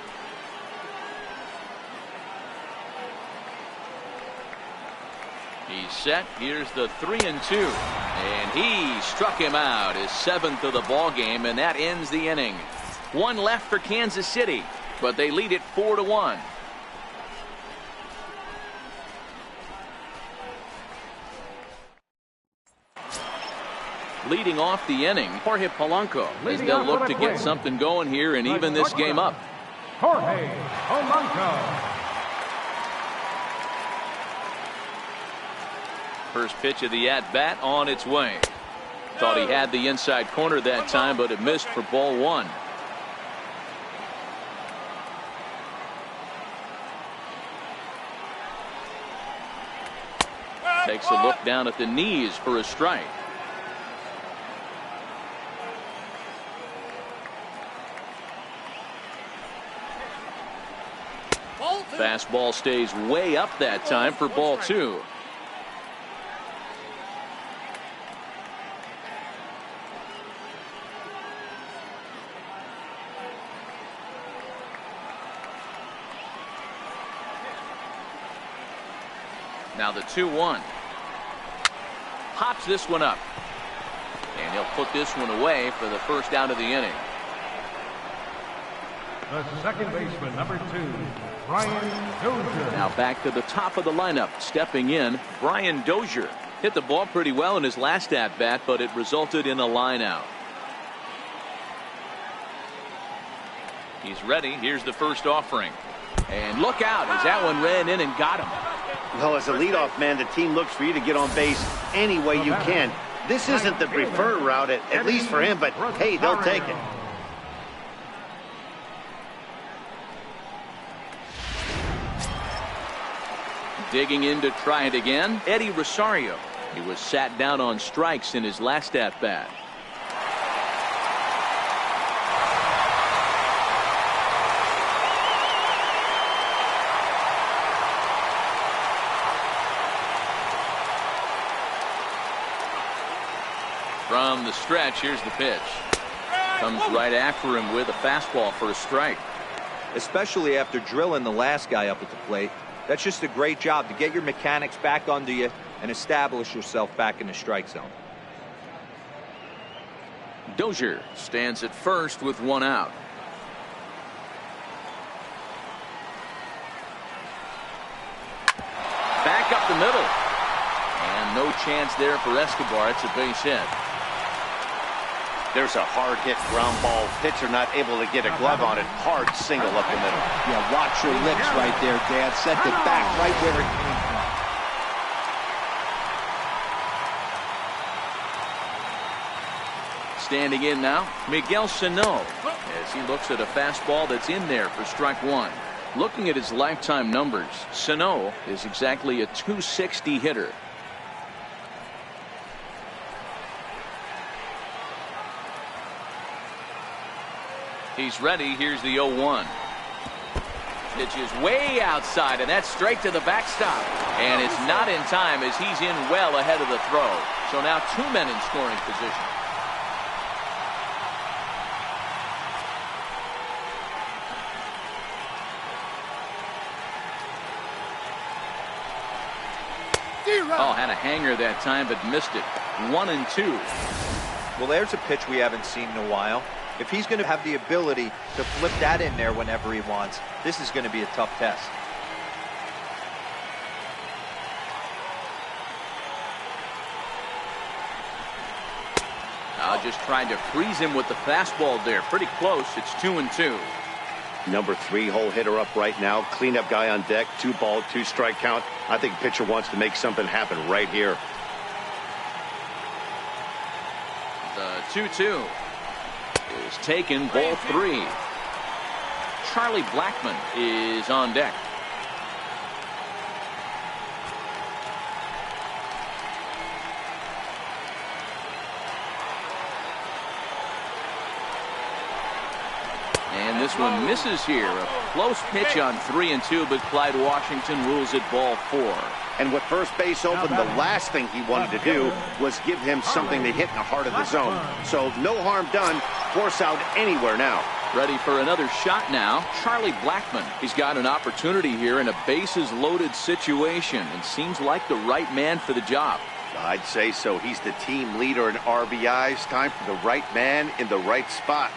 He's set. Here's the 3-2, and he struck him out. His 7th of the ball game, and that ends the inning. 1 left for Kansas City, but they lead it 4-1. Leading off the inning, Jorge Polanco, as they'll look to get something going here and even this game up. Jorge Polanco. First pitch of the at-bat on its way. Thought he had the inside corner that time, but it missed for ball 1. Takes a look down at the knees for a strike. Fastball stays way up that time for ball 2. Now the 2-1. Pops this one up. And he'll put this one away for the first out of the inning. The second baseman, number 2, Brian Dozier. Now back to the top of the lineup. Stepping in, Brian Dozier. Hit the ball pretty well in his last at-bat, but it resulted in a line out. He's ready. Here's the first offering. And look out as that one ran in and got him. Well, as a leadoff man, the team looks for you to get on base any way you can. This isn't the preferred route, at least for him, but hey, they'll take it. Digging in to try it again, Eddie Rosario. He was sat down on strikes in his last at-bat. From the stretch, here's the pitch. Comes right after him with a fastball for a strike. Especially after drilling the last guy up at the plate. That's just a great job to get your mechanics back under you and establish yourself back in the strike zone. Dozier stands at first with one out. Back up the middle. And no chance there for Escobar. It's a base hit. There's a hard hit ground ball. Pitcher not able to get a glove on it. Hard single up the middle. Yeah, watch your lips right there, Dad. Sent it back right where it came from. Standing in now, Miguel Sano, as he looks at a fastball that's in there for strike one. Looking at his lifetime numbers, Sano is exactly a .260 hitter. He's ready. Here's the 0-1. Pitch is way outside, and that's straight to the backstop. And it's not in time as he's in well ahead of the throw. So now 2 men in scoring position. Oh, had a hanger that time, but missed it. 1-2. Well, there's a pitch we haven't seen in a while. If he's going to have the ability to flip that in there whenever he wants, this is going to be a tough test. Just trying to freeze him with the fastball there. Pretty close. It's 2-2. Number 3 hole hitter up right now. Cleanup guy on deck. 2 ball, 2 strike count. I think pitcher wants to make something happen right here. The 2-2 is taken. Ball 3. Charlie Blackmon is on deck. And this one misses here. A close pitch on 3-2, but Clyde Washington rules it ball 4. And with first base open, the last thing he wanted to do was give him something to hit in the heart of the zone. So no harm done. Force out anywhere now. Ready for another shot now. Charlie Blackmon. He's got an opportunity here in a bases loaded situation and seems like the right man for the job. I'd say so. He's the team leader in RBIs. Time for the right man in the right spot.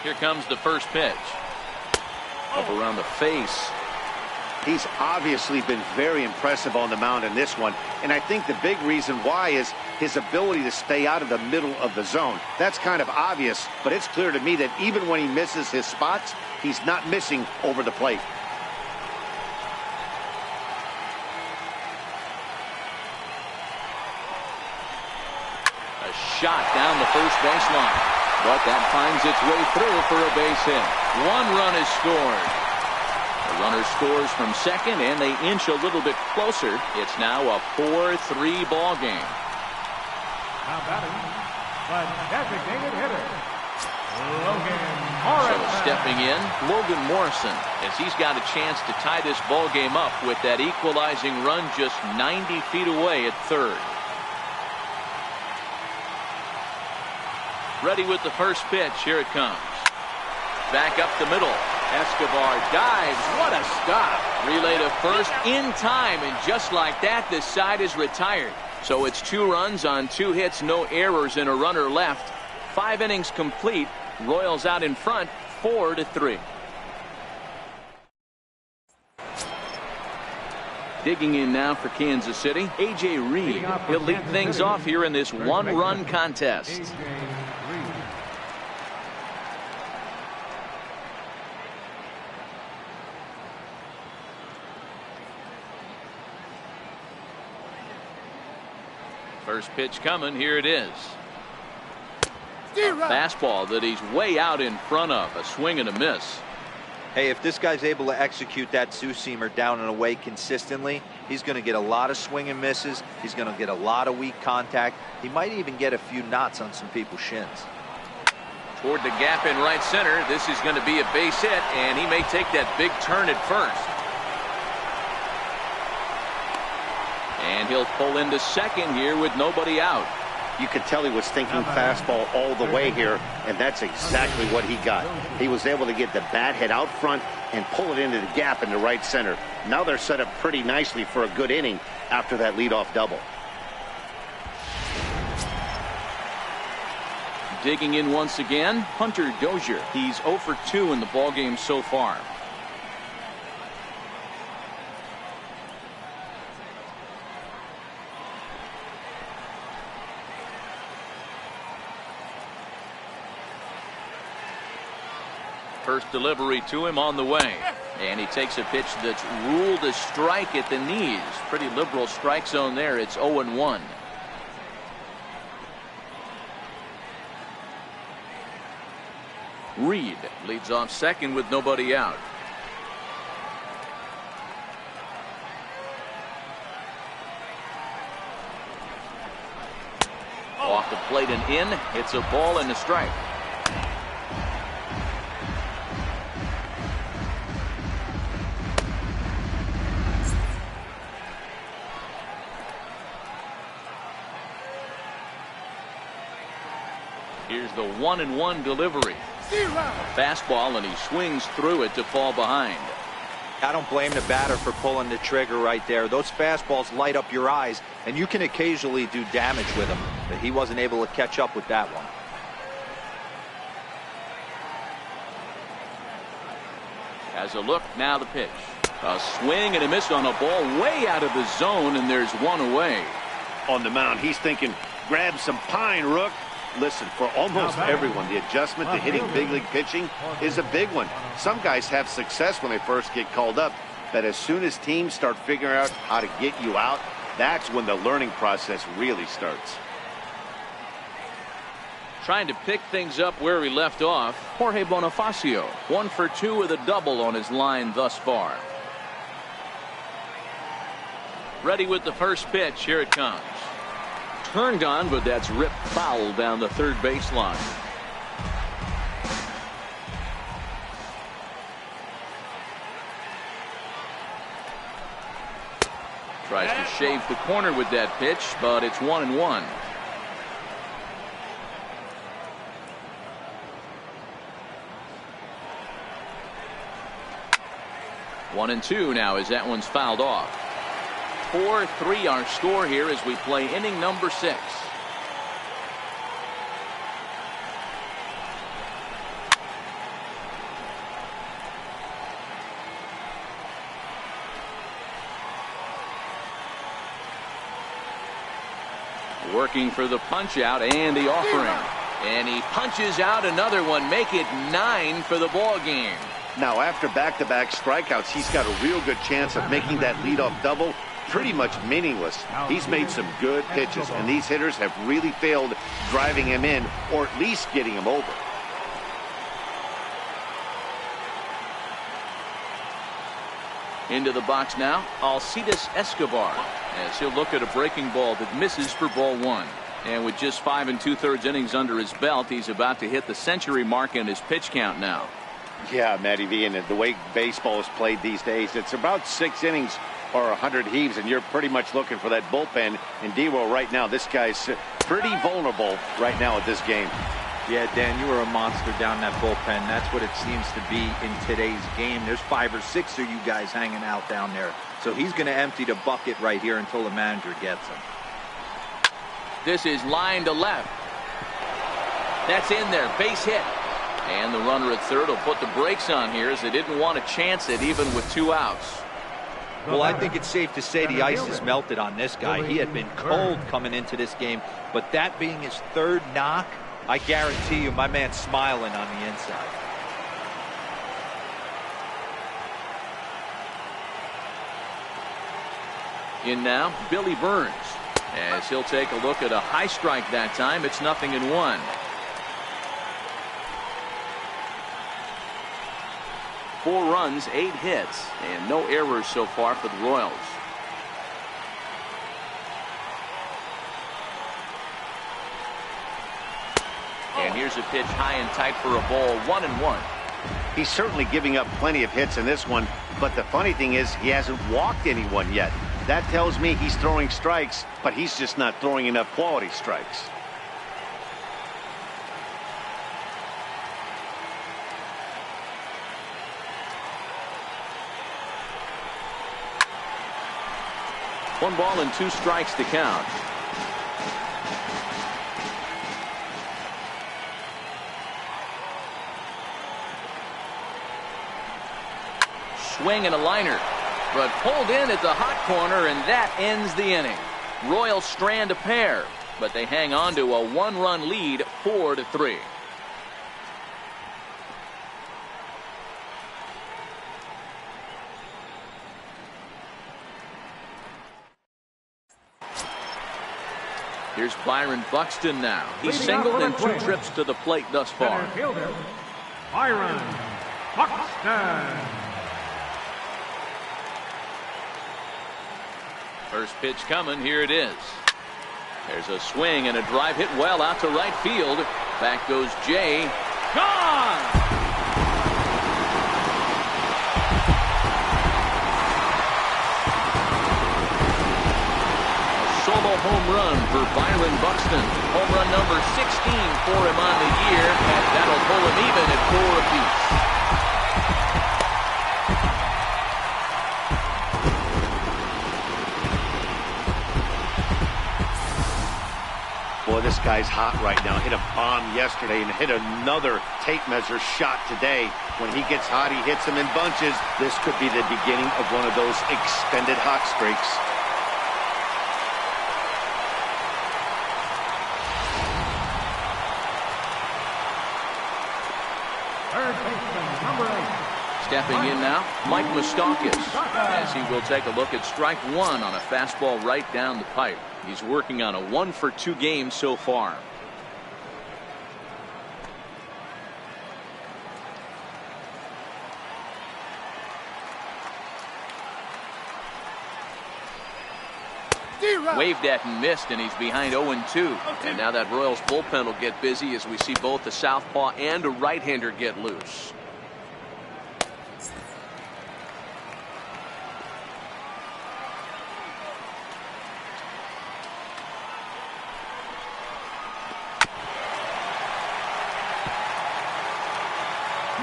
Here comes the first pitch. Up around the face. He's obviously been very impressive on the mound in this one, and I think the big reason why is his ability to stay out of the middle of the zone. That's kind of obvious, but it's clear to me that even when he misses his spots, he's not missing over the plate. A shot down the first baseline. But that finds its way through for a base hit. 1 run is scored. The runner scores from second, and they inch a little bit closer. It's now a 4-3 ball game. Now batting, the designated hitter, Logan Morrison. So stepping in, Logan Morrison, as he's got a chance to tie this ball game up with that equalizing run just 90 feet away at third. Ready with the first pitch. Here it comes. Back up the middle. Escobar dives. What a stop. Relay to first in time, and just like that, this side is retired. So it's 2 runs on 2 hits, no errors, and a runner left. 5 innings complete. Royals out in front, 4-3. Digging in now for Kansas City, A.J. Reed. He'll lead things off here in this 1-run contest. First pitch coming. Here it is. A fastball that he's way out in front of. A swing and a miss. Hey, if this guy's able to execute that two-seamer down and away consistently, he's going to get a lot of swing and misses. He's going to get a lot of weak contact. He might even get a few knots on some people's shins. Toward the gap in right center. This is going to be a base hit, and he may take that big turn at first. And he'll pull into second here with nobody out. You could tell he was thinking fastball all the way here, and that's exactly what he got. He was able to get the bat head out front and pull it into the gap in the right center. Now they're set up pretty nicely for a good inning after that leadoff double. Digging in once again, Hunter Dozier. He's 0 for 2 in the ballgame so far. First delivery to him on the way. And he takes a pitch that's ruled a strike at the knees. Pretty liberal strike zone there. It's 0-1. Reed leads off second with nobody out. Off the plate and in. It's a ball and a strike. Here's the 1-1 delivery. Fastball, and he swings through it to fall behind. I don't blame the batter for pulling the trigger right there. Those fastballs light up your eyes, and you can occasionally do damage with them. But he wasn't able to catch up with that one. Has a look, now the pitch. A swing and a miss on a ball way out of the zone, and there's one away. On the mound, he's thinking, grab some pine, Rook. Listen, for almost everyone, the adjustment to hitting big league pitching is a big one. Some guys have success when they first get called up, but as soon as teams start figuring out how to get you out, that's when the learning process really starts. Trying to pick things up where he left off, Jorge Bonifacio, 1 for 2 with a double on his line thus far. Ready with the first pitch. Here it comes. Turned on, but that's ripped foul down the third baseline. Tries to shave the corner with that pitch, but it's 1-1. One and two now as that one's fouled off. 4-3 our score here as we play inning number 6. Working for the punch out and the offering. And he punches out another one. Make it 9 for the ball game. Now, after back-to-back strikeouts, he's got a real good chance of making that leadoff double pretty much meaningless. He's made some good pitches, and these hitters have really failed driving him in or at least getting him over. Into the box now, Alcides Escobar, as he'll look at a breaking ball that misses for ball 1. And with just 5 2/3 innings under his belt, he's about to hit the century mark in his pitch count now. Yeah, Matty V, and the way baseball is played these days, it's about 6 innings or 100 heaves, and you're pretty much looking for that bullpen. And D-Will right now, this guy's pretty vulnerable right now at this game. Yeah, Dan, you were a monster down that bullpen. That's what it seems to be in today's game. There's 5 or 6 of you guys hanging out down there. So he's going to empty the bucket right here until the manager gets him. This is line to left. That's in there. Base hit. And the runner at third will put the brakes on here as they didn't want to chance it even with 2 outs. Well, I think it's safe to say the ice has melted on this guy. He had been cold coming into this game, but that being his 3rd knock, I guarantee you my man's smiling on the inside. In now, Billy Burns, as he'll take a look at a high strike that time. It's 0-1. Four runs, 8 hits, and no errors so far for the Royals. And And here's a pitch high and tight for a ball, 1-1. He's certainly giving up plenty of hits in this one, but the funny thing is he hasn't walked anyone yet. That tells me he's throwing strikes, but he's just not throwing enough quality strikes. One ball and 2 strikes to count. Swing and a liner, but pulled in at the hot corner, and that ends the inning. Royals strand a pair, but they hang on to a 1-run lead, 4-3. Here's Byron Buxton now. He's singled in 2 trips to the plate thus far. Center fielder, Byron Buxton. First pitch coming. Here it is. There's a swing and a drive hit well out to right field. Back goes Jay. Gone! Solo home run for Byron Buxton. Home run number 16 for him on the year, and that'll pull him even at 4 apiece. Boy, this guy's hot right now. Hit a bomb yesterday and hit another tape measure shot today. When he gets hot, he hits them in bunches. This could be the beginning of one of those extended hot streaks. Third baseman, number 8. Stepping in now, Mike Moustakas, as he will take a look at strike 1 on a fastball right down the pipe. He's working on a 1-for-2 game so far. Waved at and missed, and he's behind 0-2. And now that Royals bullpen will get busy as we see both a southpaw and a right-hander get loose.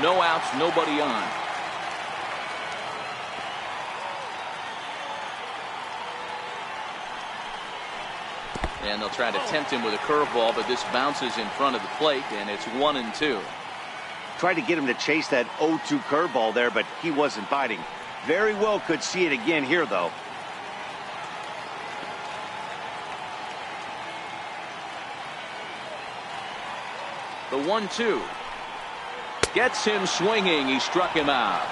No outs, nobody on. And they'll try to tempt him with a curveball, but this bounces in front of the plate, and it's 1-2. Tried to get him to chase that 0-2 curveball there, but he wasn't biting. Very well could see it again here, though. The 1-2. Gets him swinging. He struck him out.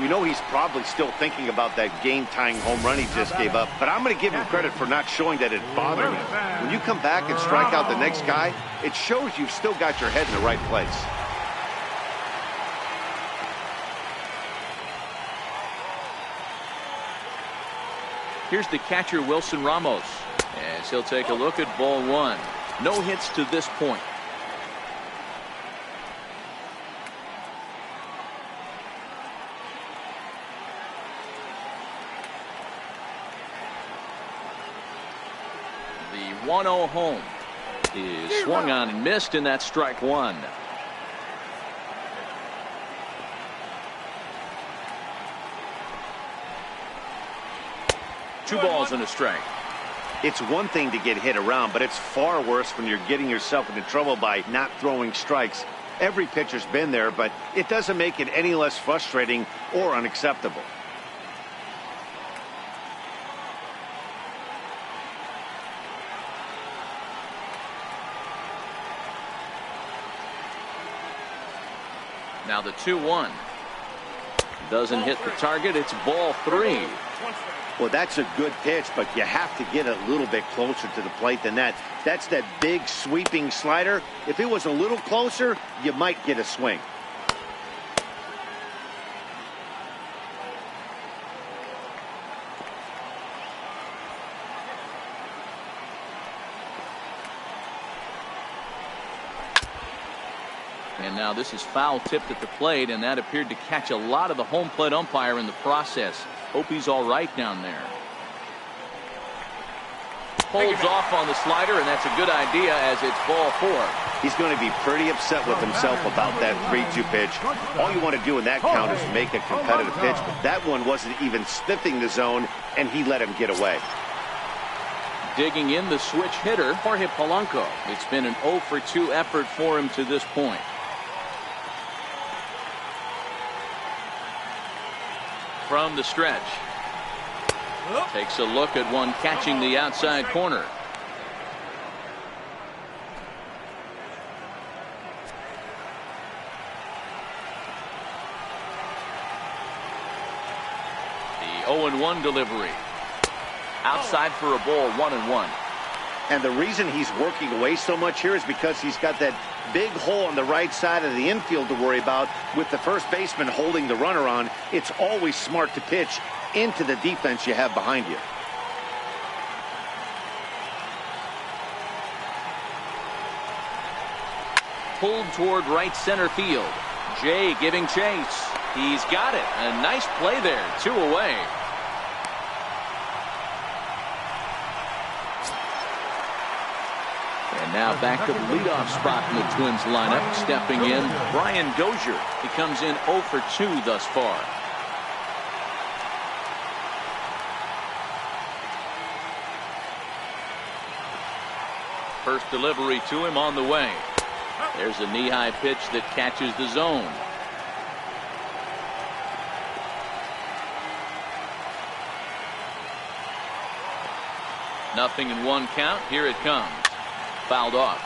You know he's probably still thinking about that game-tying home run he just gave up, but I'm going to give him credit for not showing that it bothered him. When you come back and strike out the next guy, it shows you've still got your head in the right place. Here's the catcher, Wilson Ramos, as he'll take a look at ball 1. No hits to this point. The 1-0 home is swung on and missed, and that's strike 1. Two balls and a strike. It's one thing to get hit around, but it's far worse when you're getting yourself into trouble by not throwing strikes. Every pitcher's been there, but it doesn't make it any less frustrating or unacceptable. Now the 2-1. Doesn't hit the target. It's ball 3. Well, that's a good pitch, but you have to get a little bit closer to the plate than that. That's that big sweeping slider. If it was a little closer, you might get a swing. And now this is foul tipped at the plate, and that appeared to catch a lot of the home plate umpire in the process. Hope he's all right down there. Holds off on the slider, and that's a good idea as it's ball 4. He's going to be pretty upset with himself about that 3-2 pitch. All you want to do in that count is make a competitive pitch, but that one wasn't even sniffing the zone, and he let him get away. Digging in the switch hitter, Jorge Polanco. It's been an 0 for 2 effort for him to this point. From the stretch. Takes a look at one catching the outside corner. The 0-1 delivery. Outside for a ball, 1-1. And the reason he's working away so much here is because he's got that big hole on the right side of the infield to worry about with the first baseman holding the runner on. It's always smart to pitch into the defense you have behind you. Pulled toward right center field. Jay giving chase. He's got it. A nice play there. 2 away. And now back to the leadoff spot in the Twins lineup. Stepping in, Brian Dozier. He comes in 0 for 2 thus far. First delivery to him on the way. There's a knee-high pitch that catches the zone. Nothing in 1 count. Here it comes. Fouled off.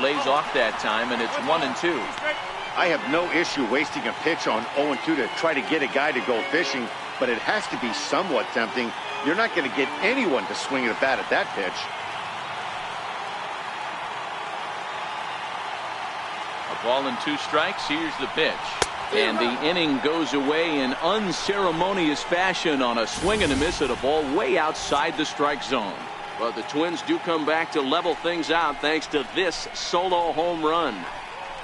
Lays off that time, and it's 1-2. I have no issue wasting a pitch on 0-2 to try to get a guy to go fishing, but it has to be somewhat tempting. You're not going to get anyone to swing at a bat at that pitch. A ball and 2 strikes. Here's the pitch. And the inning goes away in unceremonious fashion on a swing and a miss at a ball way outside the strike zone. But the Twins do come back to level things out thanks to this solo home run.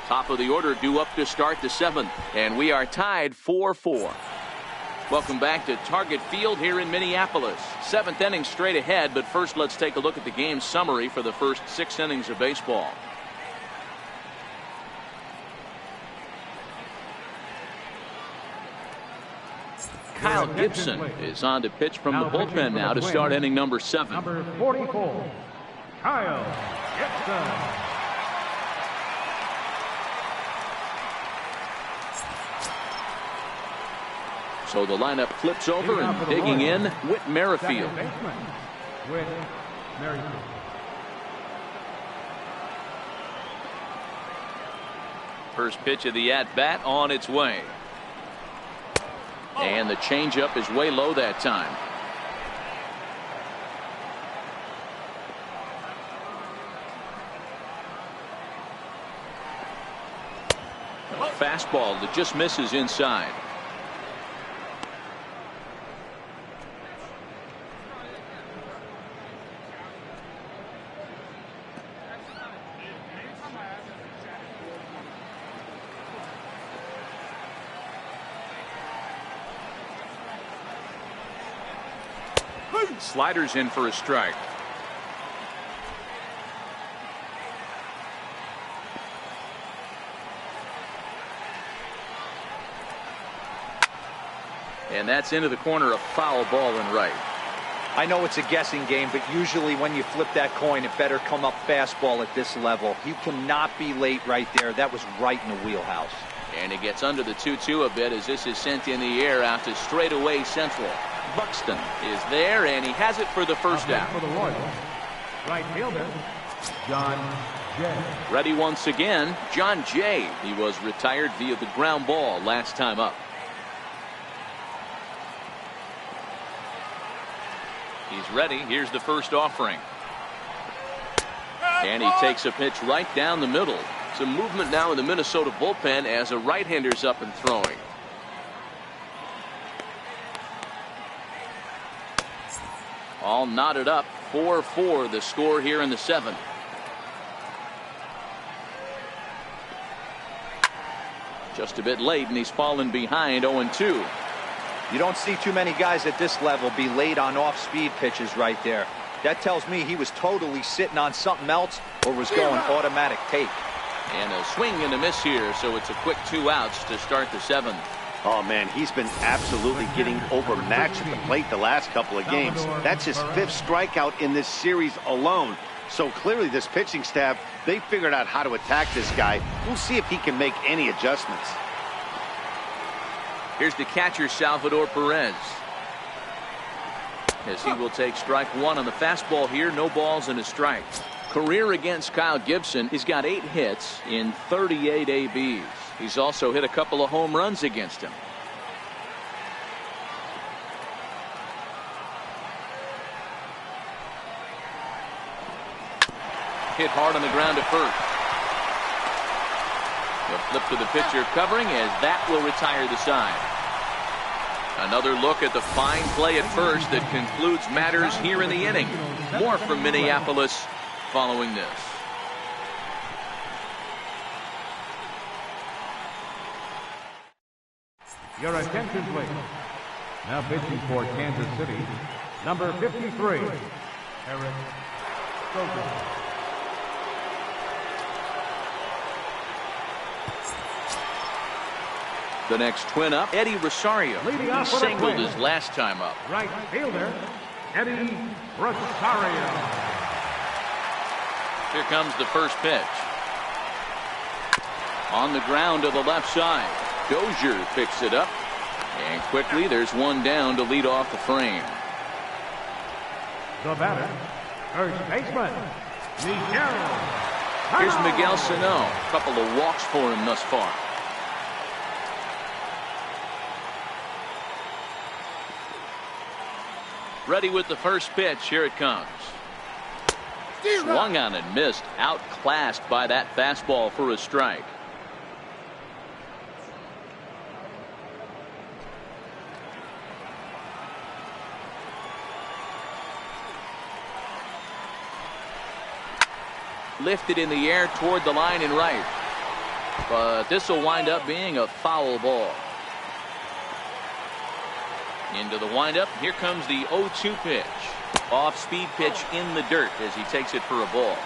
Top of the order due up to start the 7th, and we are tied 4-4. Welcome back to Target Field here in Minneapolis. 7th inning straight ahead, but first let's take a look at the game summary for the first 6 innings of baseball. Kyle Gibson is on to pitch from the bullpen now to start inning number 7. Number 44, Kyle Gibson. So the lineup flips over and digging in, Whit Merrifield. First pitch of the at-bat on its way. And the changeup is way low that time. A fastball that just misses inside. Sliders in for a strike. And that's into the corner, a foul ball and right. I know it's a guessing game, but usually when you flip that coin, it better come up fastball at this level. You cannot be late right there. That was right in the wheelhouse. And it gets under the 2-2 a bit as this is sent in the air out to straightaway central. Buxton is there, and he has it for the first out. For the Royals, right fielder, John Jay. Ready once again, John Jay. He was retired via the ground ball last time up. He's ready. Here's the first offering. And he takes a pitch right down the middle. Some movement now in the Minnesota bullpen as a right-hander's up and throwing. All knotted up. 4-4 the score here in the 7th. Just a bit late, and he's fallen behind 0-2. You don't see too many guys at this level be late on off-speed pitches right there. That tells me he was totally sitting on something else or was going automatic take. And a swing and a miss here, so it's a quick 2 outs to start the 7th. Oh, man, he's been absolutely getting overmatched at the plate the last couple of games. That's his 5th strikeout in this series alone. So clearly this pitching staff, they figured out how to attack this guy. We'll see if he can make any adjustments. Here's the catcher, Salvador Perez. As he will take strike 1 on the fastball here. No balls and a strike. Career against Kyle Gibson. He's got 8 hits in 38 ABs. He's also hit a couple of home runs against him. Hit hard on the ground to first. The flip to the pitcher covering as that will retire the side. Another look at the fine play at first that concludes matters here in the inning. More from Minneapolis following this. Your attention, please. Now pitching for Kansas City, number 53, Eric Stroker. The next twin up, Eddie Rosario. He singled his last time up. Right fielder, Eddie Rosario. Here comes the first pitch. On the ground to the left side. Dozier picks it up. And quickly there's one down to lead off the frame. The batter, first baseman, Miguel. Here's Miguel Sano. A couple of walks for him thus far. Ready with the first pitch. Here it comes. Swung on and missed. Outclassed by that fastball for a strike. Lifted in the air toward the line and right. But this will wind up being a foul ball. Into the windup. Here comes the 0-2 pitch. Off-speed pitch in the dirt as he takes it for a ball.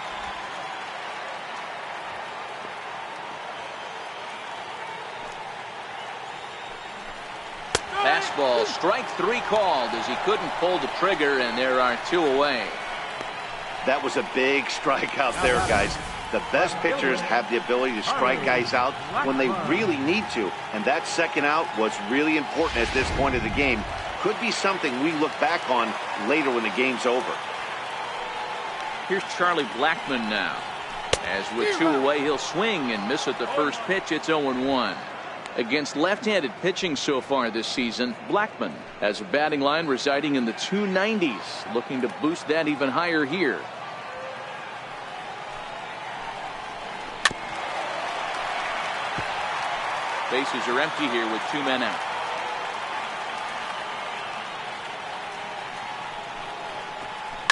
Fastball, strike 3 called as he couldn't pull the trigger, and there are 2 away. That was a big strikeout there, guys. The best pitchers have the ability to strike guys out when they really need to, and that second out was really important at this point of the game. Could be something we look back on later when the game's over. Here's Charlie Blackmon now. As with 2 away, he'll swing and miss at the first pitch. It's 0-1. Against left-handed pitching so far this season, Blackmon has a batting line residing in the 290s, looking to boost that even higher here. Bases are empty here with 2 men out.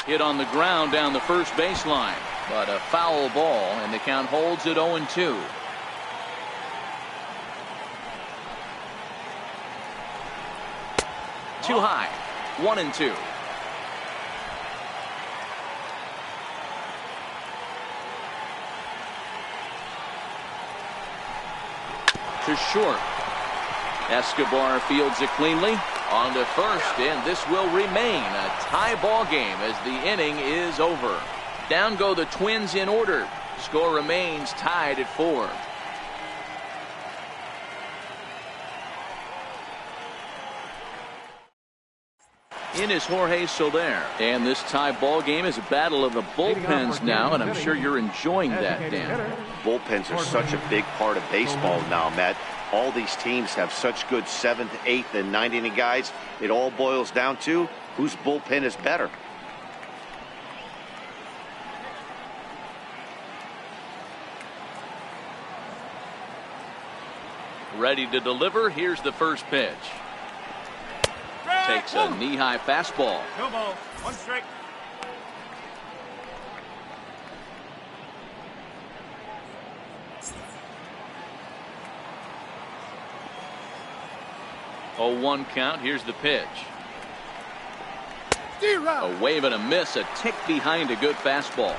Hit on the ground down the first baseline, but a foul ball, and the count holds at 0-2. Too high. 1-2. To short. Escobar fields it cleanly. On to first, and this will remain a tie ball game as the inning is over. Down go the Twins in order. Score remains tied at 4. In is Jorge Soler, and this tie ball game is a battle of the bullpens now, and I'm sure you're enjoying that, Dan. Bullpens are such a big part of baseball now, Matt. All these teams have such good 7th, 8th, and 9th inning guys. It all boils down to whose bullpen is better. Ready to deliver. Here's the first pitch. Takes a knee-high fastball. One strike. Oh, 1 count. Here's the pitch. A wave and a miss, a tick behind a good fastball.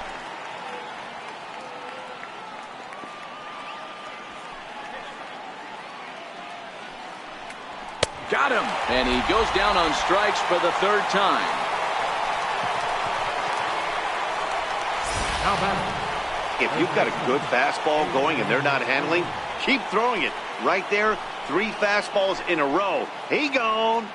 Got him. And he goes down on strikes for the 3rd time. If you've got a good fastball going and they're not handling, keep throwing it. Right there, 3 fastballs in a row. He gone.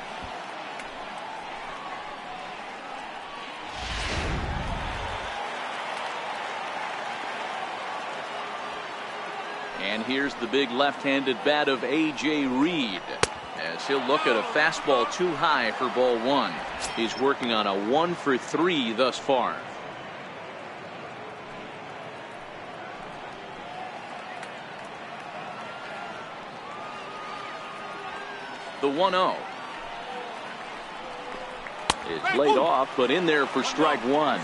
And here's the big left-handed bat of A.J. Reed, as he'll look at a fastball too high for ball 1. He's working on a 1 for 3 thus far. The 1-0 is laid off, but in there for strike 1.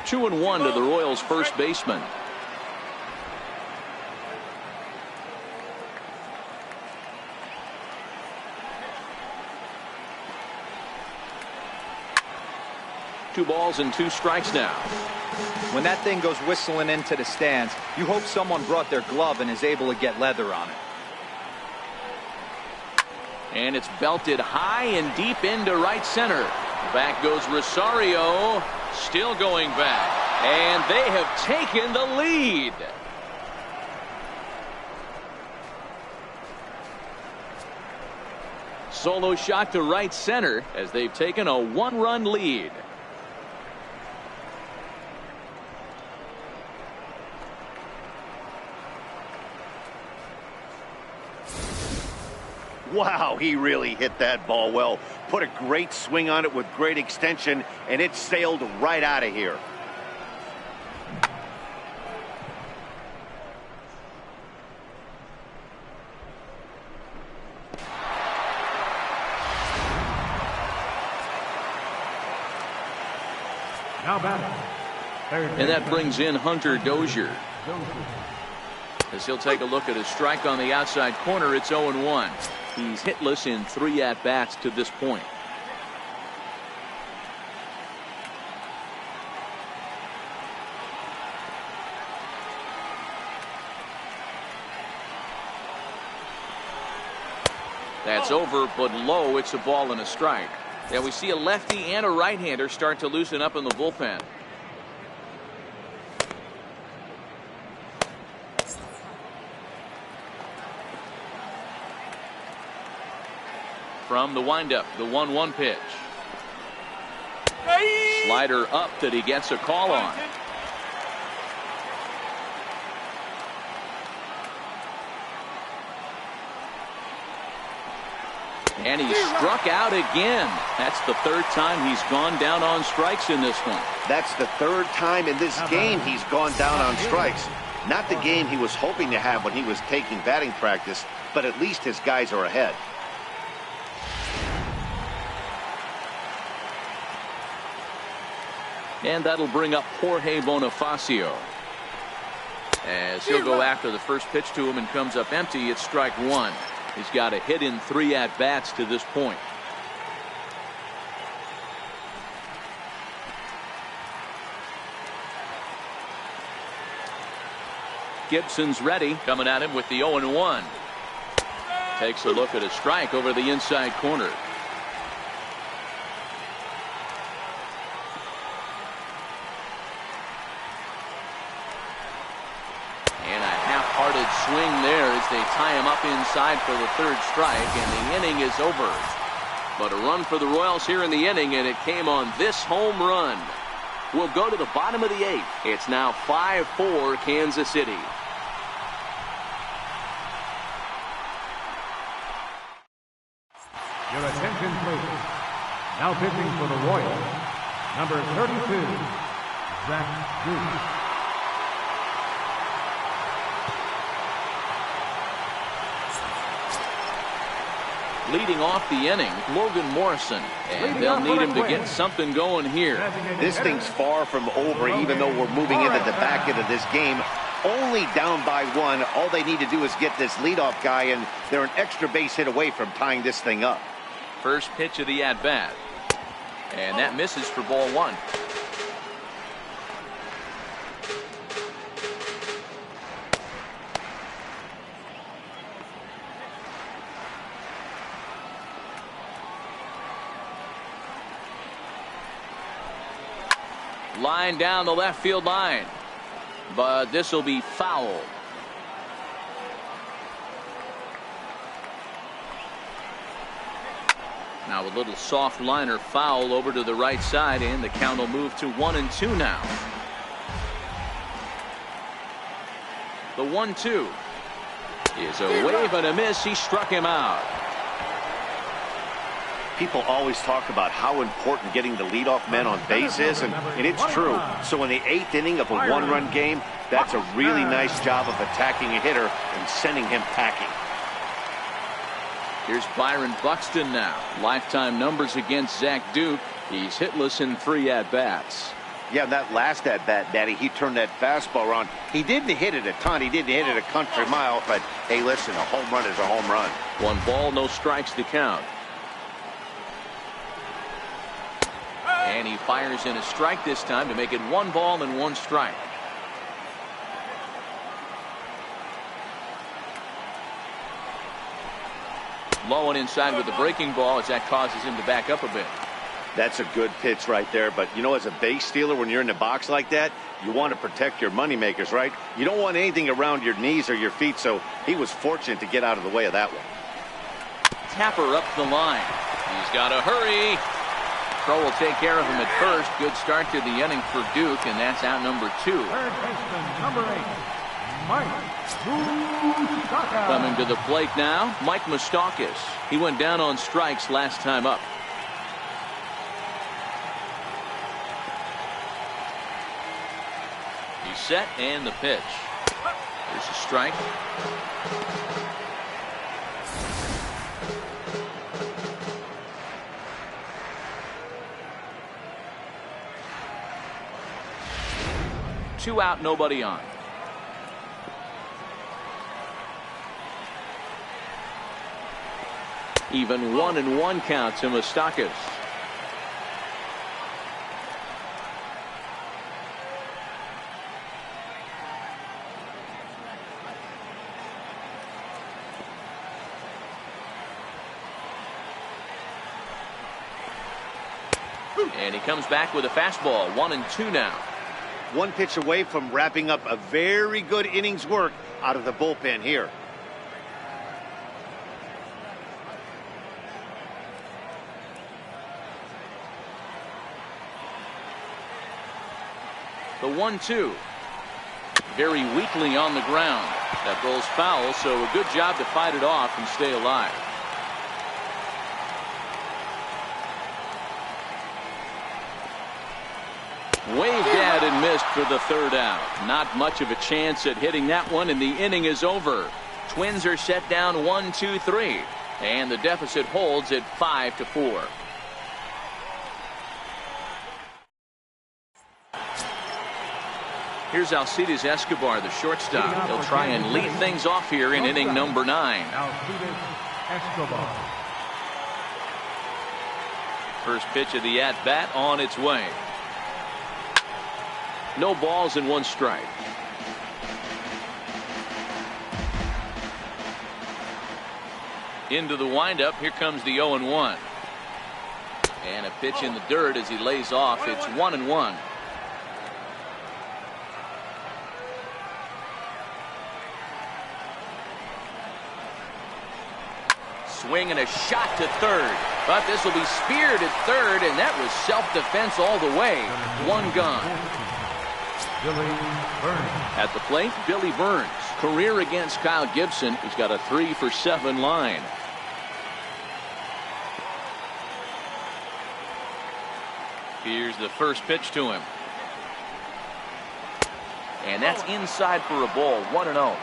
2-1 to the Royals' first baseman. Two balls and 2 strikes now. When that thing goes whistling into the stands, you hope someone brought their glove and is able to get leather on it. And it's belted high and deep into right center. Back goes Rosario, still going back, and they have taken the lead. Solo shot to right center as they've taken a 1-run lead. Wow, he really hit that ball well. Put a great swing on it with great extension, and it sailed right out of here. Now batting. And that brings in Hunter Dozier, as he'll take a look at his strike on the outside corner. It's 0-1. He's hitless in 3 at-bats to this point. That's over, but low. It's a ball and a strike. Yeah, we see a lefty and a right-hander start to loosen up in the bullpen. From the windup, the 1-1 pitch. Slider up that he gets a call on. And he struck out again. That's the 3rd time he's gone down on strikes in this one. That's the 3rd time in this game he's gone down on strikes. Not the game he was hoping to have when he was taking batting practice, but at least his guys are ahead. And that'll bring up Jorge Bonifacio, as he'll go after the first pitch to him and comes up empty. It's strike 1. He's got a hit in 3 at-bats to this point. Gibson's ready, coming at him with the 0-1. Takes a look at a strike over the inside corner. Swing there as they tie him up inside for the 3rd strike, and the inning is over. But a run for the Royals here in the inning, and it came on this home run. We'll go to the bottom of the 8th. It's now 5-4 Kansas City. Your attention, please. Now pitching for the Royals, number 32, Zach Goose. Leading off the inning, Logan Morrison. And they'll need him to get something going here. This thing's far from over, even though we're moving into the back end of this game. Only down by one. All they need to do is get this leadoff guy, and they're an extra base hit away from tying this thing up. First pitch of the at-bat. And that misses for ball one. Line down the left field line, but this will be foul. Now a little soft liner foul over to the right side, and the count will move to 1-2 now. The 1-2 is a wave and a miss. He struck him out. People always talk about how important getting the leadoff men on base is, and it's true. So in the 8th inning of a one-run game, that's a really nice job of attacking a hitter and sending him packing. Here's Byron Buxton now. Lifetime numbers against Zach Duke. He's hitless in 3 at-bats. Yeah, that last at-bat, Daddy, he turned that fastball around. He didn't hit it a ton. He didn't hit it a country mile, but hey, listen, a home run is a home run. 1 ball, no strikes to count. And he fires in a strike this time to make it 1 ball and 1 strike. Low and inside with the breaking ball as that causes him to back up a bit. That's a good pitch right there. But, you know, as a base stealer, when you're in the box like that, you want to protect your moneymakers, right? You don't want anything around your knees or your feet, so he was fortunate to get out of the way of that one. Tapper up the line. He's got to hurry. Crow will take care of him at first. Good start to the inning for Duke, and that's out number 2. Third baseman, number 8, Mike Moustakas. Coming to the plate now, Mike Moustakas. He went down on strikes last time up. He's set, and the pitch. There's a strike. Two out, nobody on. Even 1-1 count to Moustakas. And he comes back with a fastball. 1-2 now. 1 pitch away from wrapping up a very good innings work out of the bullpen here. The 1-2. Very weakly on the ground. That rolls foul, so a good job to fight it off and stay alive. Waved at and missed for the 3rd out. Not much of a chance at hitting that one, and the inning is over. Twins are set down 1-2-3, and the deficit holds at 5-4. Here's Alcides Escobar, the shortstop. He'll try and lead things off here in inning number 9. Alcides Escobar. First pitch of the at-bat on its way. No balls and 1 strike. Into the windup. Here comes the 0-1. And a pitch in the dirt as he lays off. It's 1-1. Swing and a shot to third. But this will be speared at third, and that was self-defense all the way. 1 gone. Billy Burns. At the plate, Billy Burns. Career against Kyle Gibson. He's got a 3-for-7 line. Here's the first pitch to him. And that's inside for a ball. 1-0.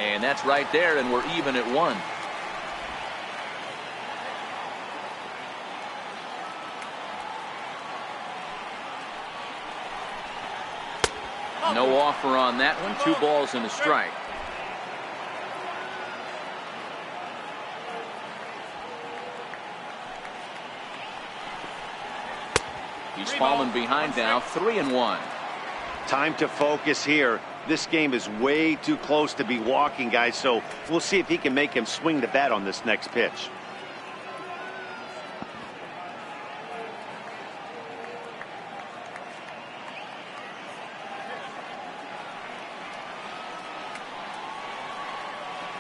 And that's right there, and we're even at 1. No offer on that one. 2 balls and a strike. He's fallen behind now, 3-1. Time to focus here. This game is way too close to be walking, guys, so we'll see if he can make him swing the bat on this next pitch.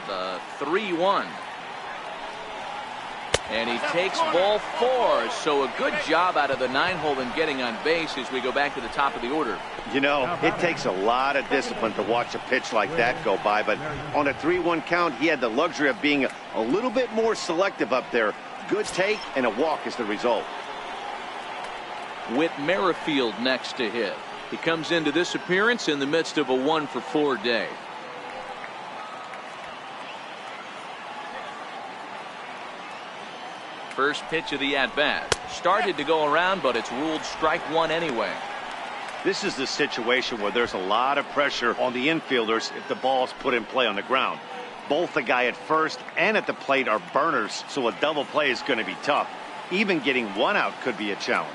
The 3-1. And he takes ball 4. So a good job out of the 9-hole in getting on base as we go back to the top of the order. You know, it takes a lot of discipline to watch a pitch like that go by, but on a 3-1 count, he had the luxury of being a little bit more selective up there. Good take and a walk is the result. Whit Merrifield next to hit. He comes into this appearance in the midst of a 1-for-4 day. First pitch of the at-bat. Started to go around, but it's ruled strike 1 anyway. This is the situation where there's a lot of pressure on the infielders if the ball's put in play on the ground. Both the guy at first and at the plate are burners, so a double play is going to be tough. Even getting 1 out could be a challenge.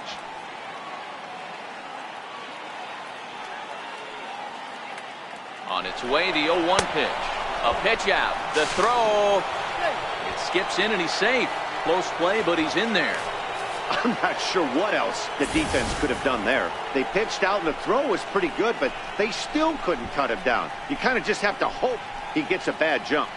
On its way, the 0-1 pitch. A pitch out. The throw. It skips in and he's safe. Close play, but he's in there. I'm not sure what else the defense could have done there. They pitched out and the throw was pretty good, but they still couldn't cut him down. You kind of just have to hope he gets a bad jump.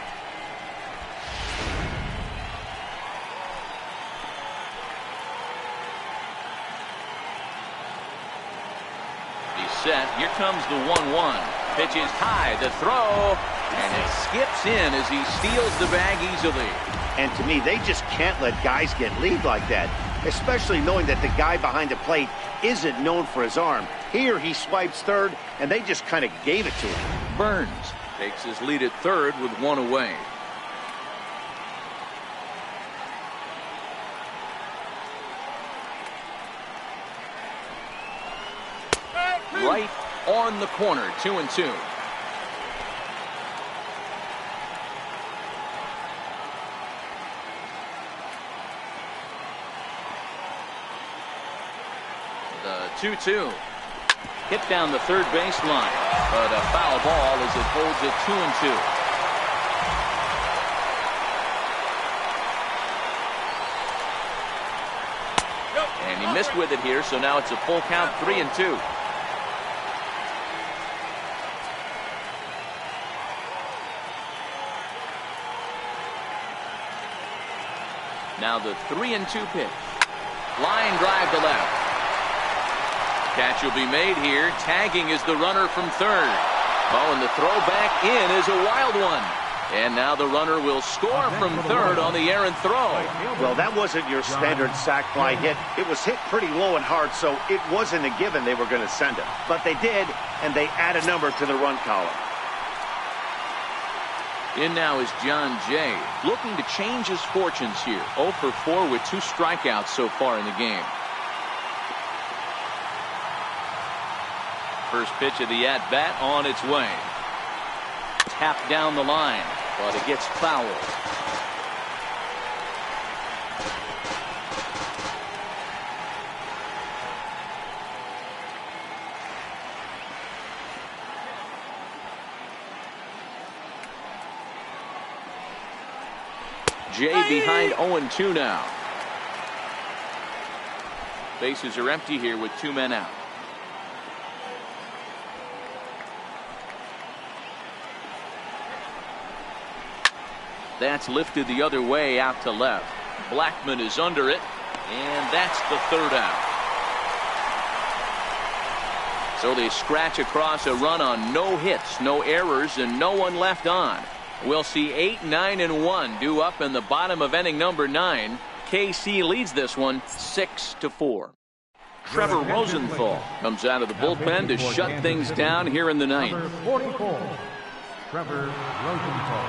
He's set. Here comes the 1-1. Pitch is high. The throw. And it skips in as he steals the bag easily. And to me, they just can't let guys get lead like that, especially knowing that the guy behind the plate isn't known for his arm. Here he swipes third, and they just kind of gave it to him. Burns takes his lead at third with 1 away. Right on the corner, 2-2. The 2-2. Hit down the third baseline, but a foul ball as it holds it 2-2. And he missed with it here, so now it's a full count, 3-2. Now the 3-2 pitch. Line drive to left. Catch will be made here. Tagging is the runner from third. Oh, and the throw back in is a wild one. And now the runner will score from third on the errant throw. Well, that wasn't your standard sac fly hit. It was hit pretty low and hard, so it wasn't a given they were going to send it. But they did, and they add a number to the run column. In now is John Jay, looking to change his fortunes here. 0 for 4 with 2 strikeouts so far in the game. First pitch of the at-bat on its way. Tapped down the line, but it gets fouled. Jay behind 0-2 now. Bases are empty here with 2 men out. That's lifted the other way out to left. Blackman is under it, and that's the 3rd out. So they scratch across a run on no hits, no errors, and no one left on. We'll see 8, 9, and 1 due up in the bottom of inning number 9. KC leads this one 6-4. Trevor Rosenthal comes out of the bullpen to shut things down here in the 9th. Trevor Rosenthal.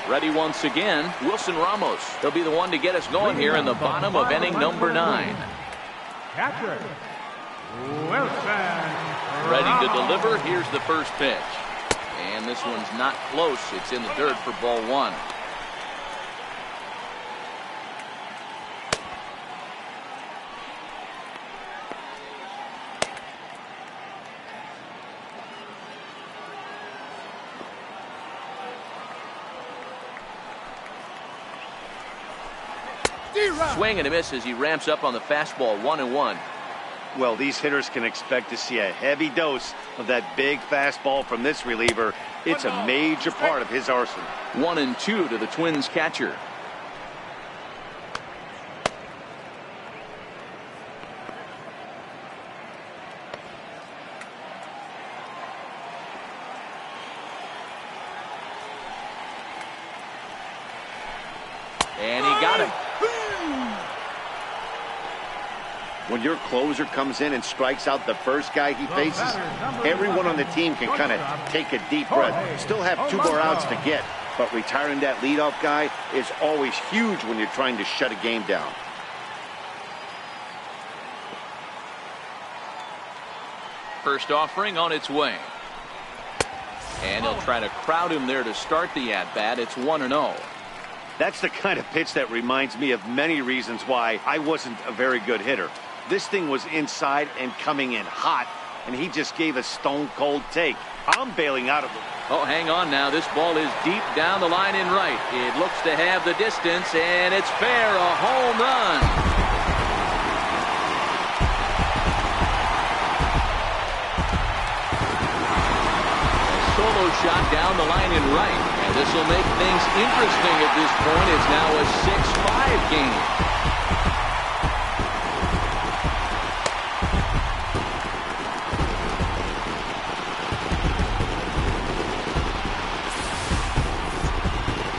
Ready once again, Wilson Ramos. He'll be the one to get us going here in the bottom of inning number 9. Catcher, Wilson Ready to Ramos. deliver. Here's the first pitch. And this one's not close. It's in the dirt for ball 1. Swing and a miss as he ramps up on the fastball. 1-1. Well, these hitters can expect to see a heavy dose of that big fastball from this reliever. It's a major part of his arsenal. 1-2 to the Twins catcher. And he got him. When your closer comes in and strikes out the first guy he faces, everyone on the team can kind of take a deep breath. Still have 2 more outs to get, but retiring that leadoff guy is always huge when you're trying to shut a game down. First offering on its way. And he'll try to crowd him there to start the at-bat. It's 1-0. That's the kind of pitch that reminds me of many reasons why I wasn't a very good hitter. This thing was inside and coming in hot, and he just gave a stone-cold take. I'm bailing out of it. Oh, hang on now. This ball is deep down the line in right. It looks to have the distance, and it's fair. A home run. A solo shot down the line in right. And this will make things interesting at this point. It's now a 6-5 game.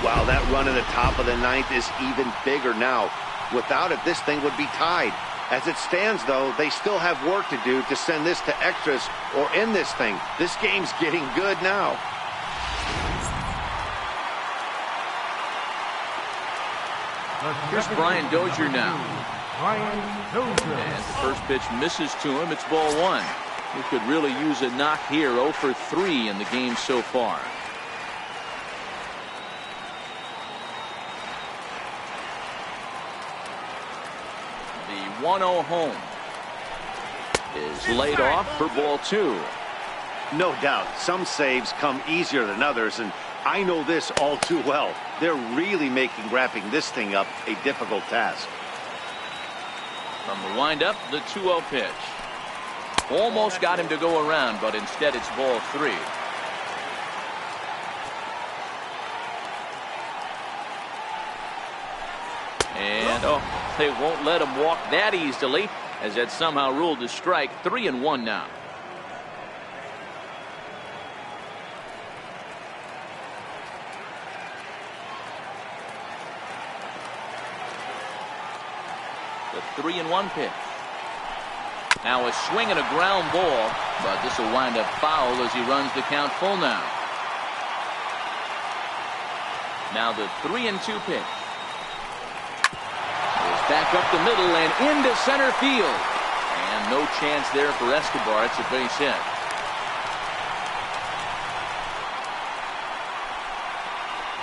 Wow, that run in the top of the 9th is even bigger now. Without it, this thing would be tied. As it stands, though, they still have work to do to send this to extras or end this thing. This game's getting good now. Here's Brian Dozier now. Brian Dozier. And the first pitch misses to him. It's ball 1. He could really use a knock here. 0 for 3 in the game so far. The 1-0 home is laid off for ball 2. No doubt, some saves come easier than others, and I know this all too well. They're really making wrapping this thing up a difficult task. From the windup, the 2-0 pitch. Almost got him to go around, but instead it's ball 3. And, they won't let him walk that easily, as that somehow ruled a strike. 3-1 now. The 3-1 pitch. Now a swing and a ground ball, but this will wind up foul as he runs the count full now. Now the 3-2 pitch. Is back up the middle and into center field. And no chance there for Escobar. It's a base hit.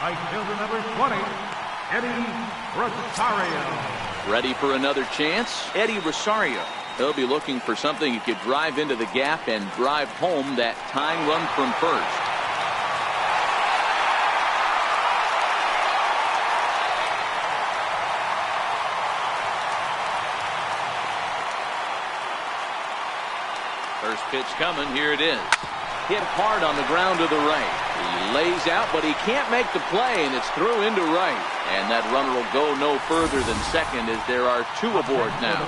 Right fielder number 20, Eddie Rosario. Ready for another chance? Eddie Rosario. He'll be looking for something he could drive into the gap and drive home that tying run from first. First pitch coming. Here it is. Hit hard on the ground to the right. He lays out, but he can't make the play, and it's through into right. And that runner will go no further than second as there are 2 aboard now.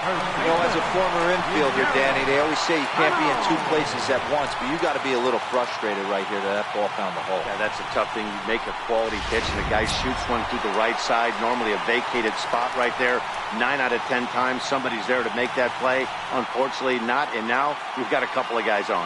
You know, as a former infielder, Danny, they always say you can't be in two places at once, but you got to be a little frustrated right here that ball found the hole. Yeah, that's a tough thing. You make a quality pitch, and the guy shoots one through the right side, normally a vacated spot right there. 9 out of 10 times, somebody's there to make that play. Unfortunately, not, and now we've got a couple of guys on.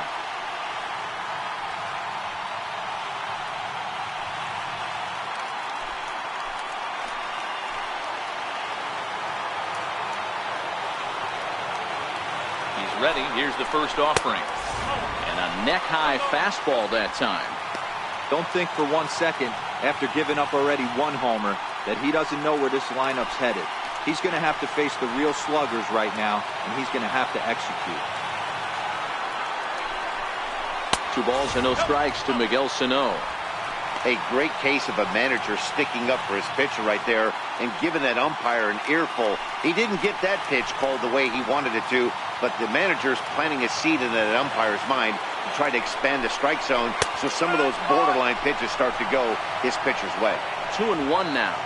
Ready. Here's the first offering. And a neck-high fastball that time. Don't think for 1 second, after giving up already one homer, that he doesn't know where this lineup's headed. He's going to have to face the real sluggers right now, and he's going to have to execute. 2 balls and no strikes to Miguel Sano. A great case of a manager sticking up for his pitcher right there and giving that umpire an earful. He didn't get that pitch called the way he wanted it to, but the manager's planting a seed in that umpire's mind to try to expand the strike zone so some of those borderline pitches start to go his pitcher's way. 2-1 now.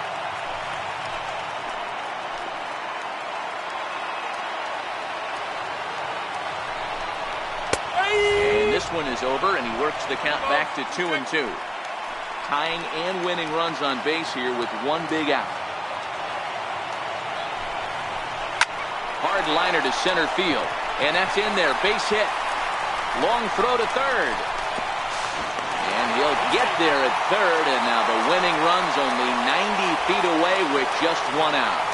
And this one is over, and he works the count back to 2-2. Tying and winning runs on base here with 1 big out. Hard liner to center field, and that's in there. Base hit. Long throw to third. And he'll get there at third, and now the winning run's only 90 feet away with just 1 out.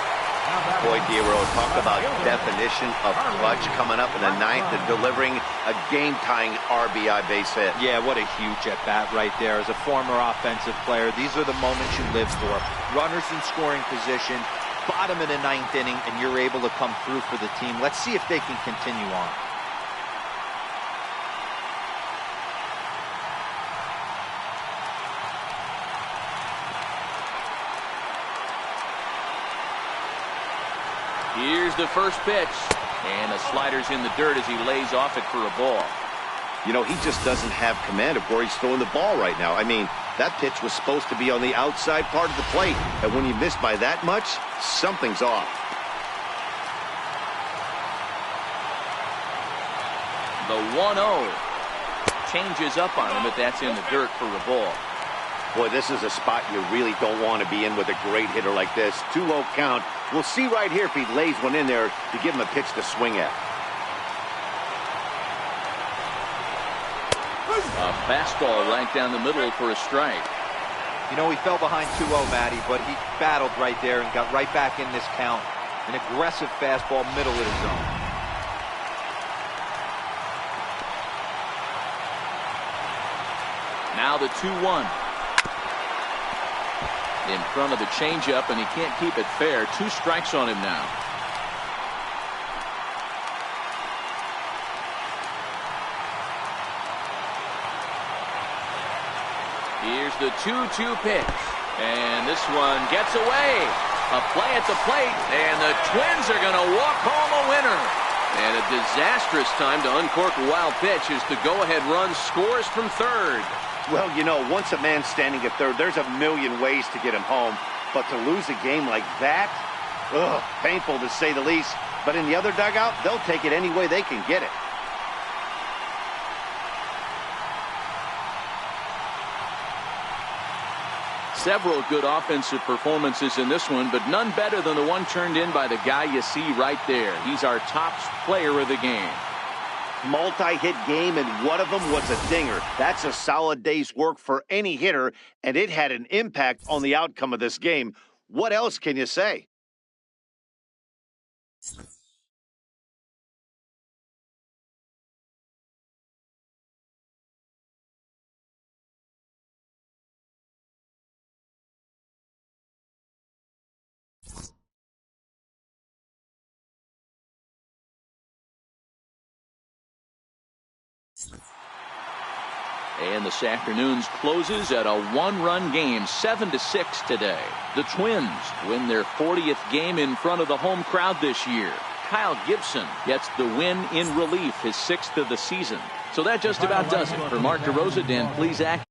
Boy, Guerrero, talk about definition of clutch coming up in the 9th and delivering a game-tying RBI base hit. Yeah, what a huge at-bat right there. As a former offensive player, these are the moments you live for. Runners in scoring position, bottom of the 9th inning, and you're able to come through for the team. Let's see if they can continue on. Here's the first pitch, and the slider's in the dirt as he lays off it for a ball. You know, he just doesn't have command of where he's throwing the ball right now. I mean, that pitch was supposed to be on the outside part of the plate, and when you miss by that much, something's off. The 1-0 changes up on him, but that's in the dirt for a ball. Boy, this is a spot you really don't want to be in with a great hitter like this. 2-0 count. We'll see right here if he lays one in there to give him a pitch to swing at. A fastball right down the middle for a strike. You know, he fell behind 2-0, Matty, but he battled right there and got right back in this count. An aggressive fastball, middle of the zone. Now the 2-1. In front of the changeup, and he can't keep it fair. 2 strikes on him now. Here's the 2-2 pitch. And this one gets away. A play at the plate, and the Twins are going to walk home a winner. And a disastrous time to uncork a wild pitch as the go-ahead run scores from third. Well, you know, once a man's standing at third, there's a million ways to get him home. But to lose a game like that, painful to say the least. But in the other dugout, they'll take it any way they can get it. Several good offensive performances in this one, but none better than the one turned in by the guy you see right there. He's our top player of the game. Multi-hit game, and one of them was a dinger. That's a solid day's work for any hitter, and it had an impact on the outcome of this game. What else can you say? And this afternoon's closes at a 1-run game, 7-6 today. The Twins win their 40th game in front of the home crowd this year. Kyle Gibson gets the win in relief, his 6th of the season. So that just about does it. For Mark DeRosa, Dan Plesac,